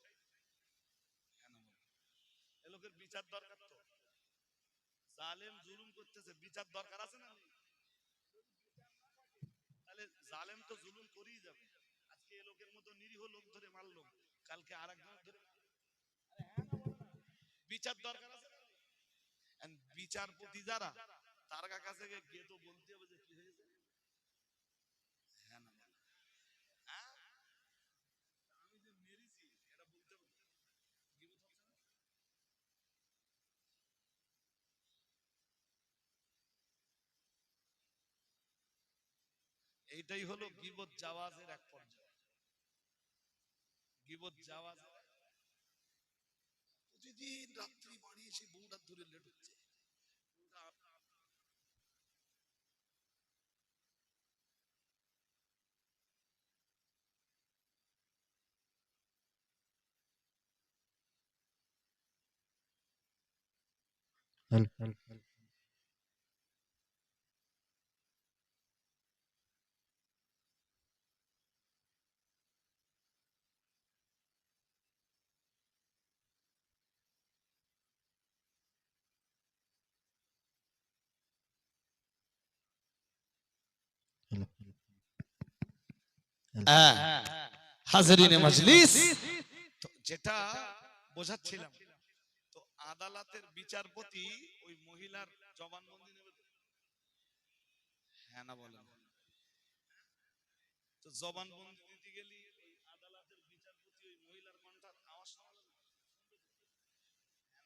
এ লোকের বিচার দরকার তো। জালেম জুলুম করতেছে, বিচার দরকার আছে না? তাহলে জালেম তো জুলুম করেই যাবে। আজকে এ লোকের মতো নিরীহ লোক ধরে মারলো, কালকে আরেকজনের ধরে বিচার দরকার আছে না? বিচারপতি যারা, তার কাছে গিয়ে তো বলতে হবে যে কি হয়েছে। হ্যাঁ না, হ্যাঁ, আমি যে মেরেছি এটা বলতে হবে। এইটাই হলো গীবত জাওয়াজের এক পর্যায়ে। গীবত জাওয়াজ, প্রতিদিন রাত্রি বাড়ি এসে বউটা ধরে লেট হচ্ছে। হাজিরিনে মজলিস, তো যেটা বোঝাচ্ছিলাম, তো আদালতের বিচারপতি ওই মহিলার জবানবন্দি নেবে তো? হ্যাঁ না বলেন? তো জবানবন্দি দিতে গেলি ওই আদালতের বিচারপতি ওই মহিলার কণ্ঠার আওয়াজ শোনা যাবে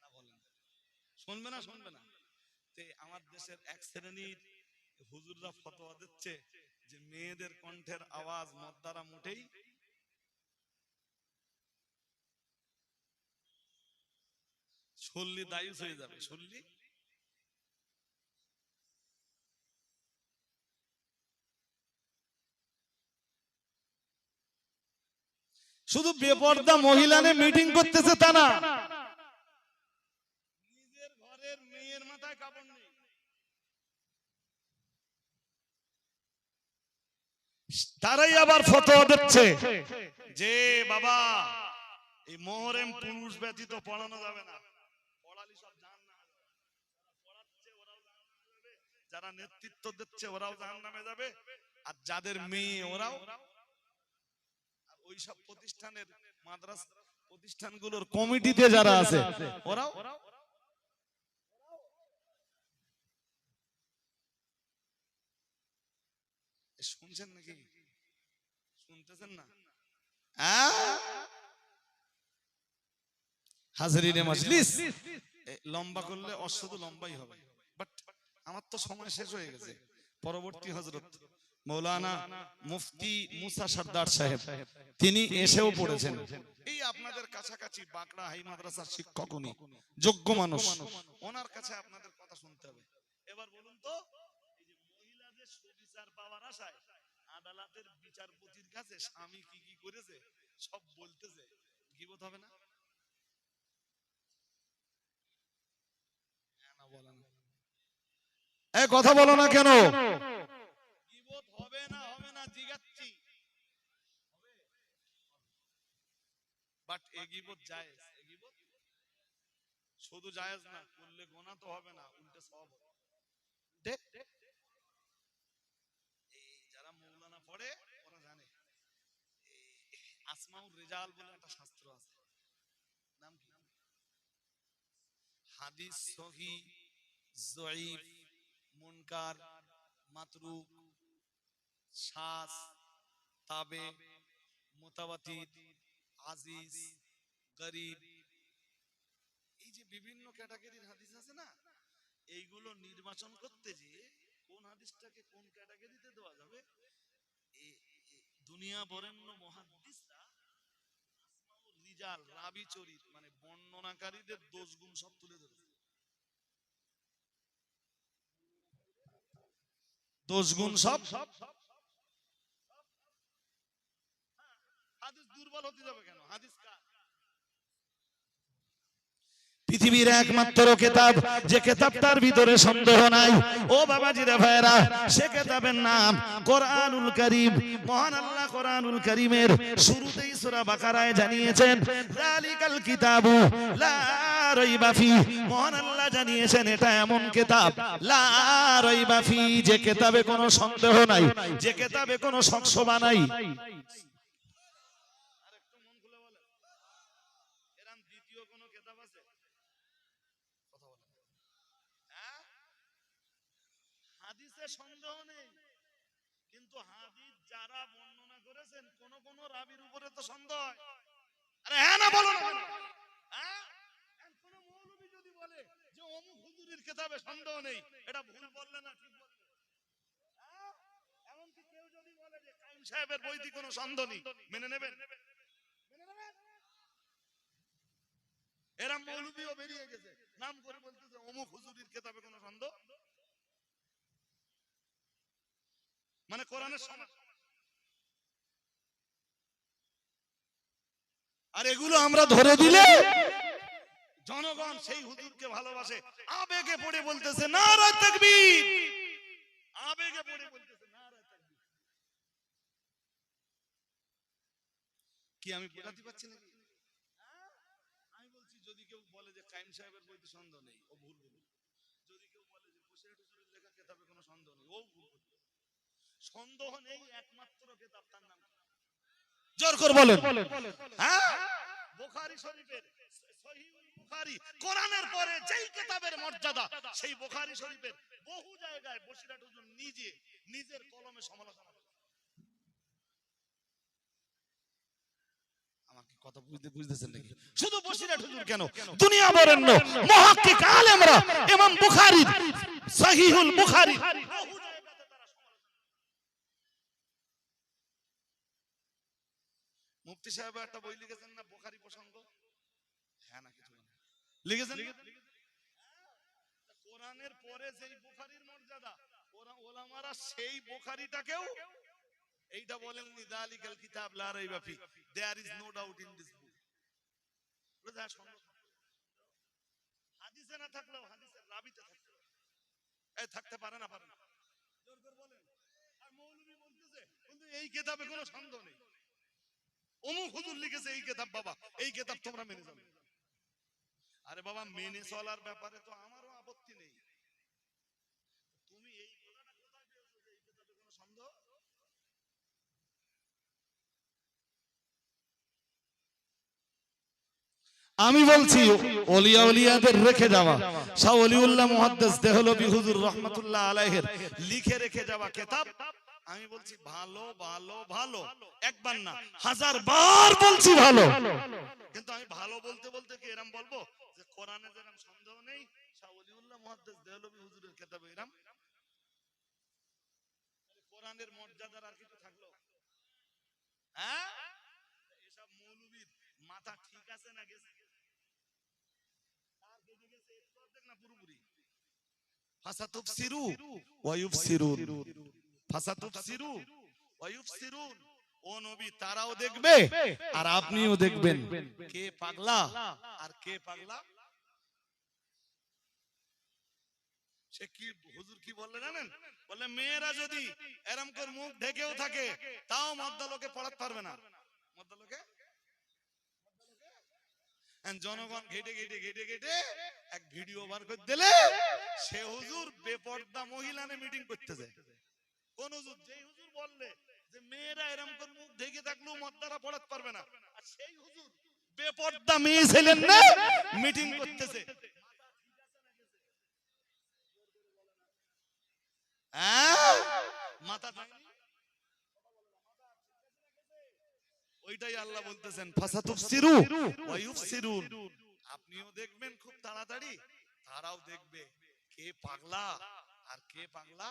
না, বলেন শুনবে না শুনবে না? তে আমার দেশের এক শ্রেণীর হুজুররা ফতোয়া দিচ্ছে যে মেয়েদের কণ্ঠের আওয়াজ মদ দ্বারা মোটেই শুনলি দায়ুস হয়ে যাবে, শুনলি শুধু বেপর্দা মহিলানে মিটিং করতেছে তা না, নিজের ঘরের মেয়ের মাথায় কাপড় নেই, তারাই আবার ফতোয়া দিচ্ছে যে বাবা এই মোহরম পুরুষ ব্যতীত পড়ানো যাবে না, পড়ালি সব জাহান্নামে যাবে, পড়াচ্ছে ওরাও জাহান্নামে যাবে, যারা নেতৃত্ব দিচ্ছে ওরাও জাহান্নামে যাবে, আর যাদের মেয়ে ওরাও, আর ওই সব প্রতিষ্ঠানের মাদ্রাসা প্রতিষ্ঠানগুলোর কমিটিতে যারা আছে ওরাও। শুনছেন নাকি? শুনতেছেন না? হাজরিনে মজলিস, লম্বা করলে অশুধু লম্বাই হবে, বাট আমার তো সময় শেষ হয়ে গেছে। পরবর্তী হযরত মৌলানা মুফতি মুসা সরদার সাহেব তিনি এসেও পড়েছেন এই আপনাদের কাছাকাছি বাকড়া হাই মাদ্রাসার শিক্ষক, উনি যোগ্য মানুষ, ওনার কাছে আপনাদের কথা শুনতে হবে। এবার বলুন তো, এই যে মহিলাদের সুবিচার পাওয়ার আশায় আদালতের বিচারপতির কাছে স্বামী কি কি করেছে সব বলতেছে, গীবত হবে না? এই কথা বলো না কেন? গীবত হবে না, হবে না জিগাচ্ছি, বাট এই গীবত জায়েজ, এই গীবত শুধু জায়েজ না, করলে গোনা তো হবে না, উল্টে সওয়াব হবে। এই যারা মৌলানা পড়ে ওরা জানে আসমাউর রিজাল বলে একটা শাস্ত্র আছে, নাম কি? হাদিস সহিহ, যঈফ, মুনকার, মাতরুক, শায, তাবে, মুতাওয়াতির, আজিজ, গরীব, এই যে বিভিন্ন ক্যাটাগরির হাদিস আছে না, এইগুলো নির্বাচন করতে যে কোন হাদিসটাকে কোন ক্যাটাগরিতে দেওয়া যাবে, দুনিয়া বরেণ্য মুহাদ্দিসরা আসমাউর রিজাল, রাবি চরিত মানে বর্ণনাকারীদের দোষ গুণ সব তুলে ধরেছে, দোষ গুণ সব। হাদিস দুর্বল হতে যাবে কেন? হাদিস পৃথিবীর একমাত্র কিতাব যে কিতাবটার ভিতরে সন্দেহ নাই, ও বাবাজিরা ভাইরা, সে কিতাবের নাম কোরআনুল কারীম। মহান আল্লাহ কোরআনুল কারীমের শুরুতেই সূরা বাকারায় জানিয়েছেন যালিকাল কিতাবু লা রাইবা ফি, মহান আল্লাহ জানিয়েছেন এটা এমন কিতাব লা রাইবা ফি, যে কিতাবে কোনো সন্দেহ নাই, যে কিতাবে কোনো সংশয় নাই। আরেকটু মন খুলে বলেন, এরকম দ্বিতীয় কোনো কিতাব আছে? হাদিসে সন্দেহ নেই, কিন্তু হাদিস যারা বর্ণনা করেছেন কোন কোন রাবীর উপরে তো সন্দেহ হয়। আরে হ্যাঁ না বলো না, হ্যাঁ? কোন মৌলবী যদি বলে যে অমুক হুজুরের কিতাবে সন্দেহ নেই, এটা ভুল বললে না ঠিক বললে? এমন কি কেউ যদি বলে যে কায়েম সাহেবের বইতে কোনো সন্দেহ নেই, মেনে নেবেন? এরা মৌলবীও বেরিয়ে গেছে, নাম করে বলতেছে অমুক হুজুরের কিতাবে কোনো সন্দেহ, মানে কোরআনের সমান। আর এগুলো আমরা ধরে দিলে জনগণ সেই হুজুরকে ভালোবাসে, আবেগে পড়ে বলতেছে নারায়ে তাকবীর, আবেগে পড়ে বলতেছে নারায়ে তাকবীর। কি আমি বোঝাতে পারছি নাকি? আমি বলছি যদি কেউ বলে যে কায়েম সাহেবের বইতে সন্দেহ নেই, ও ভুল বলবে। যদি কেউ বলে যে বসিরহাট হুজুরের লেখা কিতাবে কোনো সন্দেহ নেই, ও ভুল বলবে। সন্দেহ নেই একমাত্র কিতাব, তার নাম জোর করে বলেন, হ্যাঁ? বুখারী শরীফের সহিহুল বুখারী, কোরআনের পরে যেই কিতাবের মর্যাদা, সেই বুখারী শরীফের বহু জায়গায় বসিরহাট হুজুর নিজে নিজের কলমে সমালোচনা করেন। কথা বুঝতেছেন নাকি? শুধু বসিরহাট হুজুর কেন, দুনিয়া বরেণ্য মুহাক্কিক আলেমরা ইমাম বুখারী সহিহুল বুখারী মুফতি সাহেব একটা বই লিখেছেন না বুখারী প্রসঙ্গ, হ্যাঁ না কিছু লিখেছেন। কোরআনের পরে যেই বুখারীর মর্যাদা, ওলামারা সেই বুখারীটাকেও এইটা বলেন যালিকাল কিতাব লা রাইবা ফি, there is no doubt in this book. হাদিসে না থাকলেও হাদিসের রাবিতে থাকতে এই থাকতে পারে না, পারে না জোর করে বলেন। আর মৌলভী বলতেছে কিন্তু এই কিতাবে কোনো সন্দেহ নেই, অমুক হুজুর লিখেছে এই কিতাব, বাবা এই কিতাব তোমরা মেনে চলো। আরে বাবা মেনে চলার ব্যাপারে তো আমারও আপত্তি নেই, তুমি এই কথাটা কোথায় পেয়েছো যে এই কিতাবে কোনো সন্দেহ? আমি বলছি ওলিয়া ওলিয়াদের রেখে যাওয়া শাহ ওলিউল্লাহ মুহাদ্দিস দেহলভী হুজুর রাহমাতুল্লাহ আলাইহির লিখে রেখে যাওয়া কিতাব, আমি বলছি ভালো ভালো ভালো, একবার না হাজার বার বলছি ভালো। কিন্তু আমি ভালো বলতে বলতে কি এরকম বলবো যে কোরআনে যেরকম সন্দেহ নেই শাহ ওলিউল্লাহ মুহাদ্দিস দেহলভী হুজুরের কিতাবে এরকম? কোরআনের মর্যাদার আর কিছু থাকলো? হ্যাঁ, এসব মৌলবীর মাথা ঠিক আছে না গেছে? ফাসাতুফসিরু ওয়া ইউফসিরুন, ফাসাতুফসিরু ওয়া ইউফসিরুন। ও নবী তারাও দেখবে আর আপনিও দেখবেন কে পাগলা আর কে পাগলা। সে কি হুজুর কি বললে জানেন? বলে মেয়েরা যদি এরম করে মুখ ঢেকেও থাকে তাও মদ্দালোকে পড়াতে পারবে না। মদ্দালোকে জনগণ ঘেটে ঘেটে ঘেটে ঘেটে এক ভিডিও বার করে দিলে সে হুজুর বেপর্দা মহিলা নিয়ে মিটিং করতে যায়। কোন হুজুর? যেই হুজুর বললে যে মেয়েরা এরম করে মুখ ঢেকে থাকলেও মদ্দারা পড়াতে পারবে না, আর সেই হুজুর বেপর্দা মেয়ে ছিলেন না মিটিং করতেছে। হ্যাঁ, মাথা ওইটাই আল্লাহ বলতেছেন ফাসাতুফসিরু ওয়া ইউফসিরুন। আপনিও দেখবেন খুব তাড়াতাড়ি, তারাও দেখবে কে পাগলা আর কে পাগলা।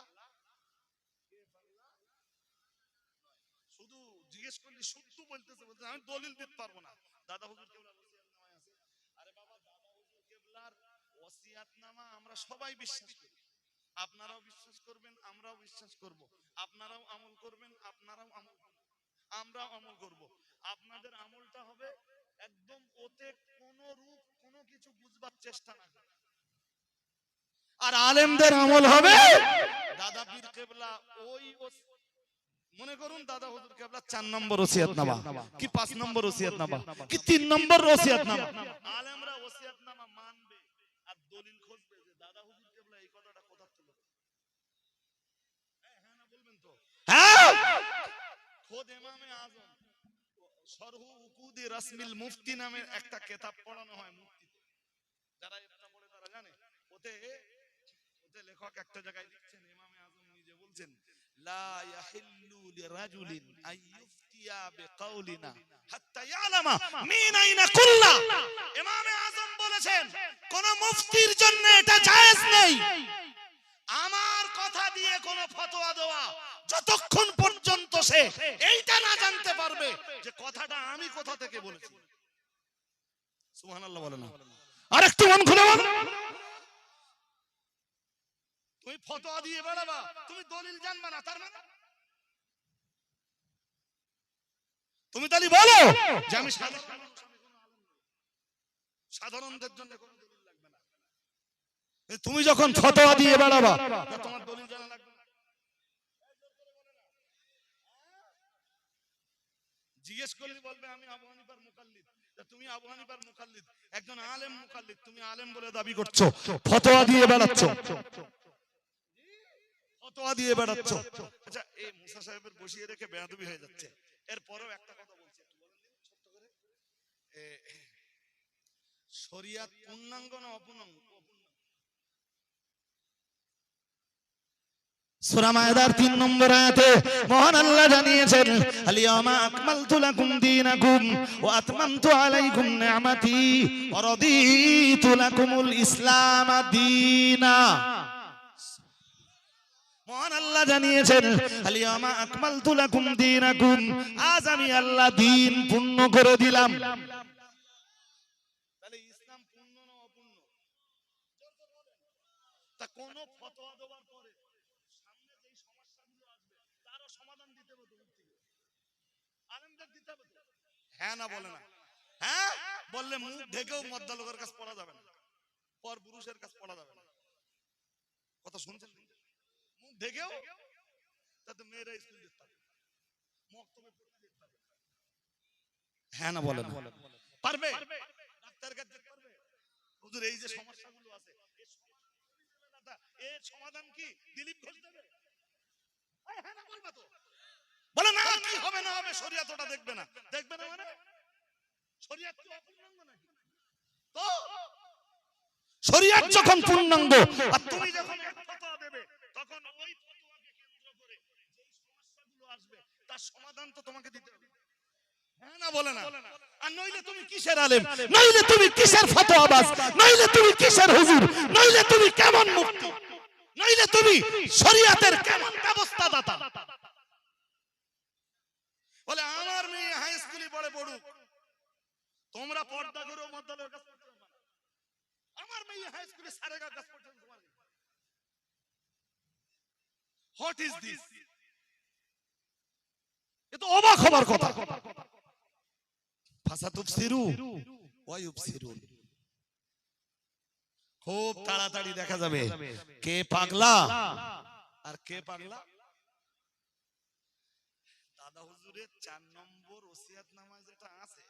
শুধু জিজ্ঞেস করলি শুদ্ধ বলতেছে, বলতে আমি দলিল দিতে পারবো না। দাদা হুজুর কেবলার ওসিয়াতনামায় আছে। আরে বাবা দাদা হুজুর কেবলার ওসিয়াতনামা আমরা সবাই বিশ্বাস করি, আপনারাও বিশ্বাস করবেন, আমরাও বিশ্বাস করব, আপনারাও আমল করবেন, আপনারাও আমল করবেন, আমরাও আমল করব। আপনাদের আমলটা হবে একদম ওতে কোনো রূপ কোনো কিছু বুঝবার চেষ্টা না করে। আর আলেমদের আমল হবে দাদা পীর কেবলা ওই মনে করুন দাদা হুজুর কেবলা 4 নম্বর ওসিয়াতনামা কি 5 নম্বর ওসিয়াতনামা কি 3 নম্বর ওসিয়াতনামা, আলেমরা ওসিয়াতনামা মানবে আর দলিল খুঁজবে যে দাদা হুজুর কেবলা এই কথাটা কোথা থেকে। হ্যাঁ হ্যাঁ না বলবেন তো? হ্যাঁ, খোদ ইমামে আযম শরহু উকুদি রাসমিল মুফতি নামের একটা কিতাব পড়ানো হয় মুফতিতে, যারা এটা পড়ে তারা জানে। ওতে লেখক একটা জায়গায় লিখছেন, ইমামে আযম নিজে বলছেন লা ইয়াহিল্লু লিরাজুলিন আইয়ুফতিয়া বিকাউলিনা হাত্তা ইয়ালামা মিন আইনা কুল্লা। ইমামে আযম বলেছেন কোন মুফতির জন্য এটা জায়েজ নেই আমার কথা দিয়ে কোন ফতোয়া দেওয়া যতক্ষণ পর্যন্ত সে এইটা না জানতে পারবে যে কথাটা আমি কোথা থেকে বলেছি। সুবহানাল্লাহ বলে না? আরেকটু মন খুলে বল। তুমি ফতোয়া দিয়ে বেড়াবা, তুমি দলিল জানবা না, তার মানে তুমি তাহলে বলো যে আমি সাধারণদের জন্য কোনো দলিল লাগবে না। তুমি যখন ফতোয়া দিয়ে বেড়াবা তোমার দলিল জানা লাগবে না। জিজ্ঞেস করলে বলবে আমি আবু হানিফার মুকাল্লিদ। তুমি আবু হানিফার মুকাল্লিদ, একজন আলেম মুকাল্লিদ, তুমি আলেম বলে দাবি করছো, ফতোয়া দিয়ে বেড়াচ্ছো, ফতোয়া দিয়ে বেড়াচ্ছো। আচ্ছা এই মুসা সাহেবের বসিয়ে রেখে বেয়াদবি হয়ে যাচ্ছে। এরপরেও একটা কথা বলছি, একটু বলেন ছোট্ট করে, শরিয়াত পূর্ণাঙ্গ না অপূর্ণাঙ্গ? সূরা মায়েদার 3 নম্বর আয়াতে মহান আল্লাহ জানিয়েছেন আলিয়ামা আকমালতু লাকুম দীনাকুম ওয়া আতমামতু আলাইকুম নি'মাতি ওয়া রাদিতু লাকুমুল ইসলাম দীনা। মহান আল্লাহ জানিয়েছেন আলিয়ামা আকমালতু লাকুম দীনাকুম, আজ আমি আল্লাহ দ্বীন পূর্ণ করে দিলাম। তাহলে ইসলাম পূর্ণ না অপূর্ণ? তা কোন ফতোয়া দেওয়ার পরে সামনে যেই সমস্যাগুলো আসবে তারও সমাধান দিতে হবে, আলেমদের দিতে হবে। হ্যাঁ না বলে না? হ্যাঁ বললে মুখ ঢেকেও মদ্দা লোকের কাছে পড়া যাবে না, পর পুরুষের কাছে পড়া যাবে না। কথা শুনছেন? মুখ ঢেকেও তাতে মেয়েরা স্কুল যেতে পারবে, মক্তবে পড়তে যেতে পারবে। হ্যাঁ না বলে না? পারবে? ডাক্তার কাছে যেতে পারবে? হুজুর এই যে সমস্যাগুলো আছে এর সমাধান কি দিলীপ ঘোষ দেবে? হ্যাঁ না বলবা তো? বলে না কি হবে না হবে শরিয়ত ওটা দেখবে না। দেখবে না মানে শরিয়ত কি অপূর্ণাঙ্গ নাকি? তো শরিয়ত যখন পূর্ণাঙ্গ আর তুমি যখন এক ফতোয়া দেবে তখন ওই ফতোয়াকে কেন্দ্র করে যেই সমস্যাগুলো আসবে তার সমাধান তো তোমাকে দিতে হবে। হ্যাঁ না বলে না? আর নইলে তুমি কিসের আলেম, নইলে তুমি কিসের ফতোয়াবাজ, নইলে তুমি কিসের হুজুর, নইলে তুমি কেমন মুফতি, নইলে তুমি শরিয়তের কেমন ব্যবস্থাদাতা? বলে আমার মেয়ে হাই স্কুলে পড়ে পড়ুক, তোমরা পর্দা করে মদ্দালের কাছে পড়তে পারবে না। আমার মেয়ে হাই স্কুলে সারেগার কাছে পড়তে পারবে না। What is this? এ তো অবাক হবার কথা। ফাসাতুবসিরু ওয়া ইউবসিরুন, খুব তাড়াতাড়ি দেখা যাবে কে পাগলা আর কে পাগলা। দাদা হুজুরের 4 নম্বর ওসিয়াতনামা যেটা আছে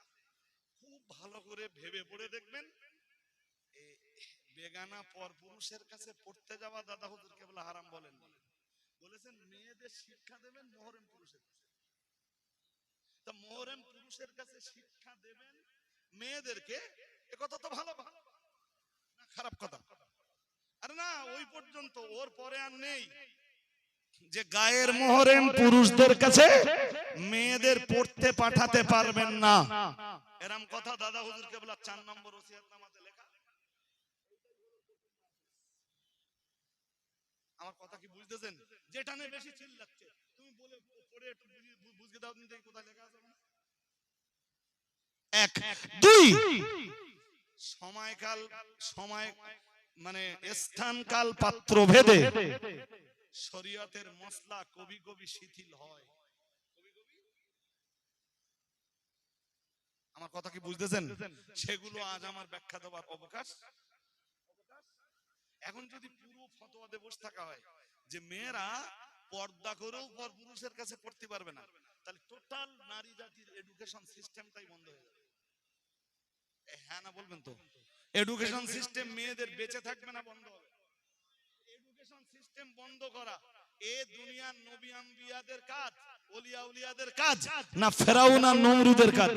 খুব ভালো করে ভেবে পড়ে দেখবেন। বেগানা পরপুরুষের কাছে পড়তে যাওয়া দাদা হুজুর কেবল হারাম বলেন, বলেছেন মেয়েদের শিক্ষা দেবেন মুহররম পুরুষের কাছে। তা মুহররম পুরুষের কাছে শিক্ষা দেবেন মেয়েদেরকে, এ কথা তো ভালো ভালো না খারাপ কথা? আরে না, ওই পর্যন্ত, ওর পরে আর নেই যে গায়ের মুহররম পুরুষদের কাছে মেয়েদের পড়তে পাঠাতে পারবেন না, এরকম কথা দাদা হুজুর কেবল 4 নম্বর ওসিয়াতনামাতে লেখা। আমার কথা কি বুঝতেছেন? যেটা নিয়ে বেশি চিল্লাচ্ছে তুমি বলে পড়ে একটু বুঝিয়ে দাও দিন দেখি কোথায় লেখা আছে। এক দুই সময়কাল, সময় মানে স্থান কাল পাত্র ভেদে শরীয়তের মসলা কবি কবি শিথিল হয়। আমার কথা কি বুঝতেছেন? সেগুলো আজ আমার ব্যাখ্যা দেওয়ার অবকাশ। এখন যদি পুরো ফতোয়াতে বসে থাকা হয় যে মেয়েরা পর্দা করেও পরপুরুষের কাছে পড়তে পারবে না, তাহলে টোটাল নারী জাতির এডুকেশন সিস্টেমটাই বন্ধ হয়ে যাবে। হ্যাঁ না বলবেন তো? এডুকেশন সিস্টেম মেয়েদের বেঁচে থাকবে না, বন্ধ হবে। এডুকেশন সিস্টেম বন্ধ করা এ দুনিয়ার নবী আম্বিয়াদের কাজ, ওলিয়া উলিয়াদের কাজ না ফেরাউন আর নমরুদের কাজ?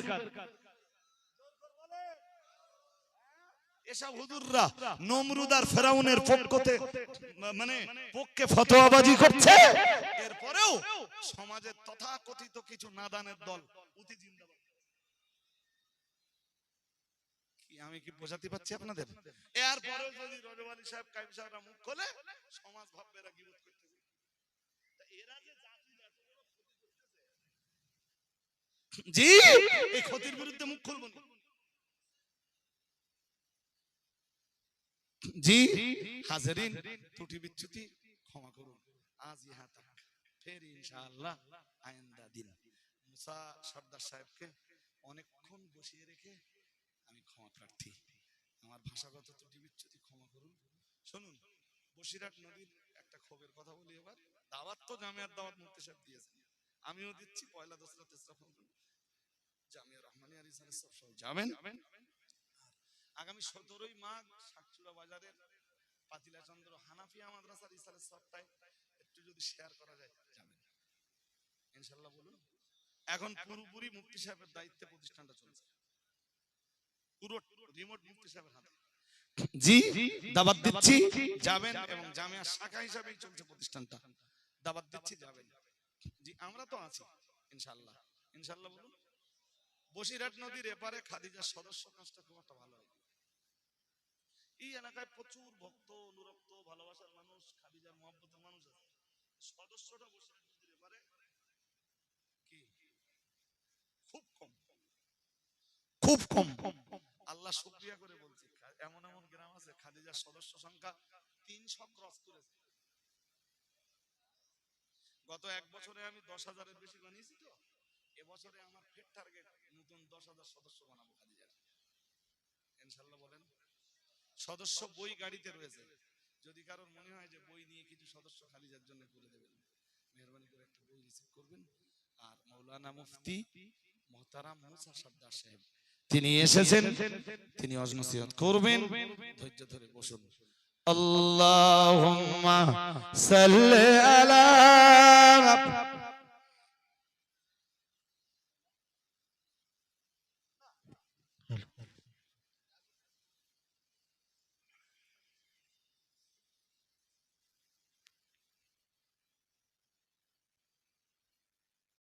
এসব হুজুররা নমরুদ আর ফেরাউনের পক্ষতে মানে পক্ষে ফতোয়াবাজি করছে, এরপরেও সমাজের তথাকথিত কিছু নাদানের দল উঠি জিন্দাবাদ। কি আমি কি বোঝাতে পারছি আপনাদের? এরপরেও যদি রজব আলী সাহেব কাইম সাহেবরা মুখ খোলে সমাজ ভাববে এরা গিবত করতেছে। এরা যে জাতির এত বড় ক্ষতি করতেছে, জি এই ক্ষতির বিরুদ্ধে মুখ খুলবো না। জি হাজারিন, ত্রুটি বিচ্যুতি ক্ষমা করুন। আজ ইহা তাক, ফের ইনশাআল্লাহ আইন্দা দিন। মুসা সর্দার সাহেবকে অনেকক্ষণ বসিয়ে রেখে আমি ক্ষমা প্রার্থী। আমার ভাষাগত ত্রুটি বিচ্যুতি ক্ষমা করুন। শুনুন, বসিরহাট নদীর একটা খবরের কথা বলি এবার। দাওয়াত তো জামিয়ার দাওয়াত মুফতি সাহেব দিয়েছেন, আমিও দিচ্ছি। পয়লা দোসরা তেসরা জামিয়া রহমানিয়া রিসালের সব সবাই যাবেন। আগামী 17ই মাঘ সাতচুড়া বাজারের পাতিলাচন্দ্র হানাফিয়া মাদ্রাসার রিসালের সবটাই একটু যদি শেয়ার করা যায় যাবেন ইনশাআল্লাহ। বলুন, এখন পুরোপুরি মুফতি সাহেবের দায়িত্বে প্রতিষ্ঠানটা চলছে, পুরো রিমোট মুফতি সাহেবের হাতে। জি দাওয়াত দিচ্ছি, যাবেন। এবং জামিয়া শাখা হিসাবেই চলছে প্রতিষ্ঠানটা। দাওয়াত দিচ্ছি, যাবেন। জি আমরা তো আছি ইনশাআল্লাহ। ইনশাআল্লাহ বলুন। বসিরহাট নদীর এপারে খাদিজার সদস্য কাজটা খুব একটা ভালো হয়। এই এলাকায় প্রচুর ভক্ত, অনুরক্ত, ভালোবাসার মানুষ, খাদিজার মহব্বতের মানুষ আছে। সদস্যটা বসিরহাট নদীর এপারে কি খুব কম, খুব কম। আল্লাহ শুকরিয়া করে বলছি, এমন এমন গ্রাম আছে খাদিজার সদস্য সংখ্যা 300 ক্রস করেছে। গত এক বছরে আমি 10,000-এর বেশি বানিয়েছি। তো এবছরে আমার ফের টার্গেট নতুন 10,000 সদস্য বানাবো খাদিজার ইনশাআল্লাহ। বলেন। সদস্য বই গাড়িতে রয়েছে, যদি কারোর মনে হয় যে বই নিয়ে কিছু সদস্য খাদিজার জন্য করে দেবেন, মেহরবানি করে একটা বই রিসিভ করবেন। আর মাওলানা মুফতি মুহতারাম মুসা সরদার সাহেব তিনি এসেছেন, তিনি ওয়াজ নসিহত করবেন। ধৈর্য ধরে বসুন। আল্লাহুম্মা সাল্লি আলা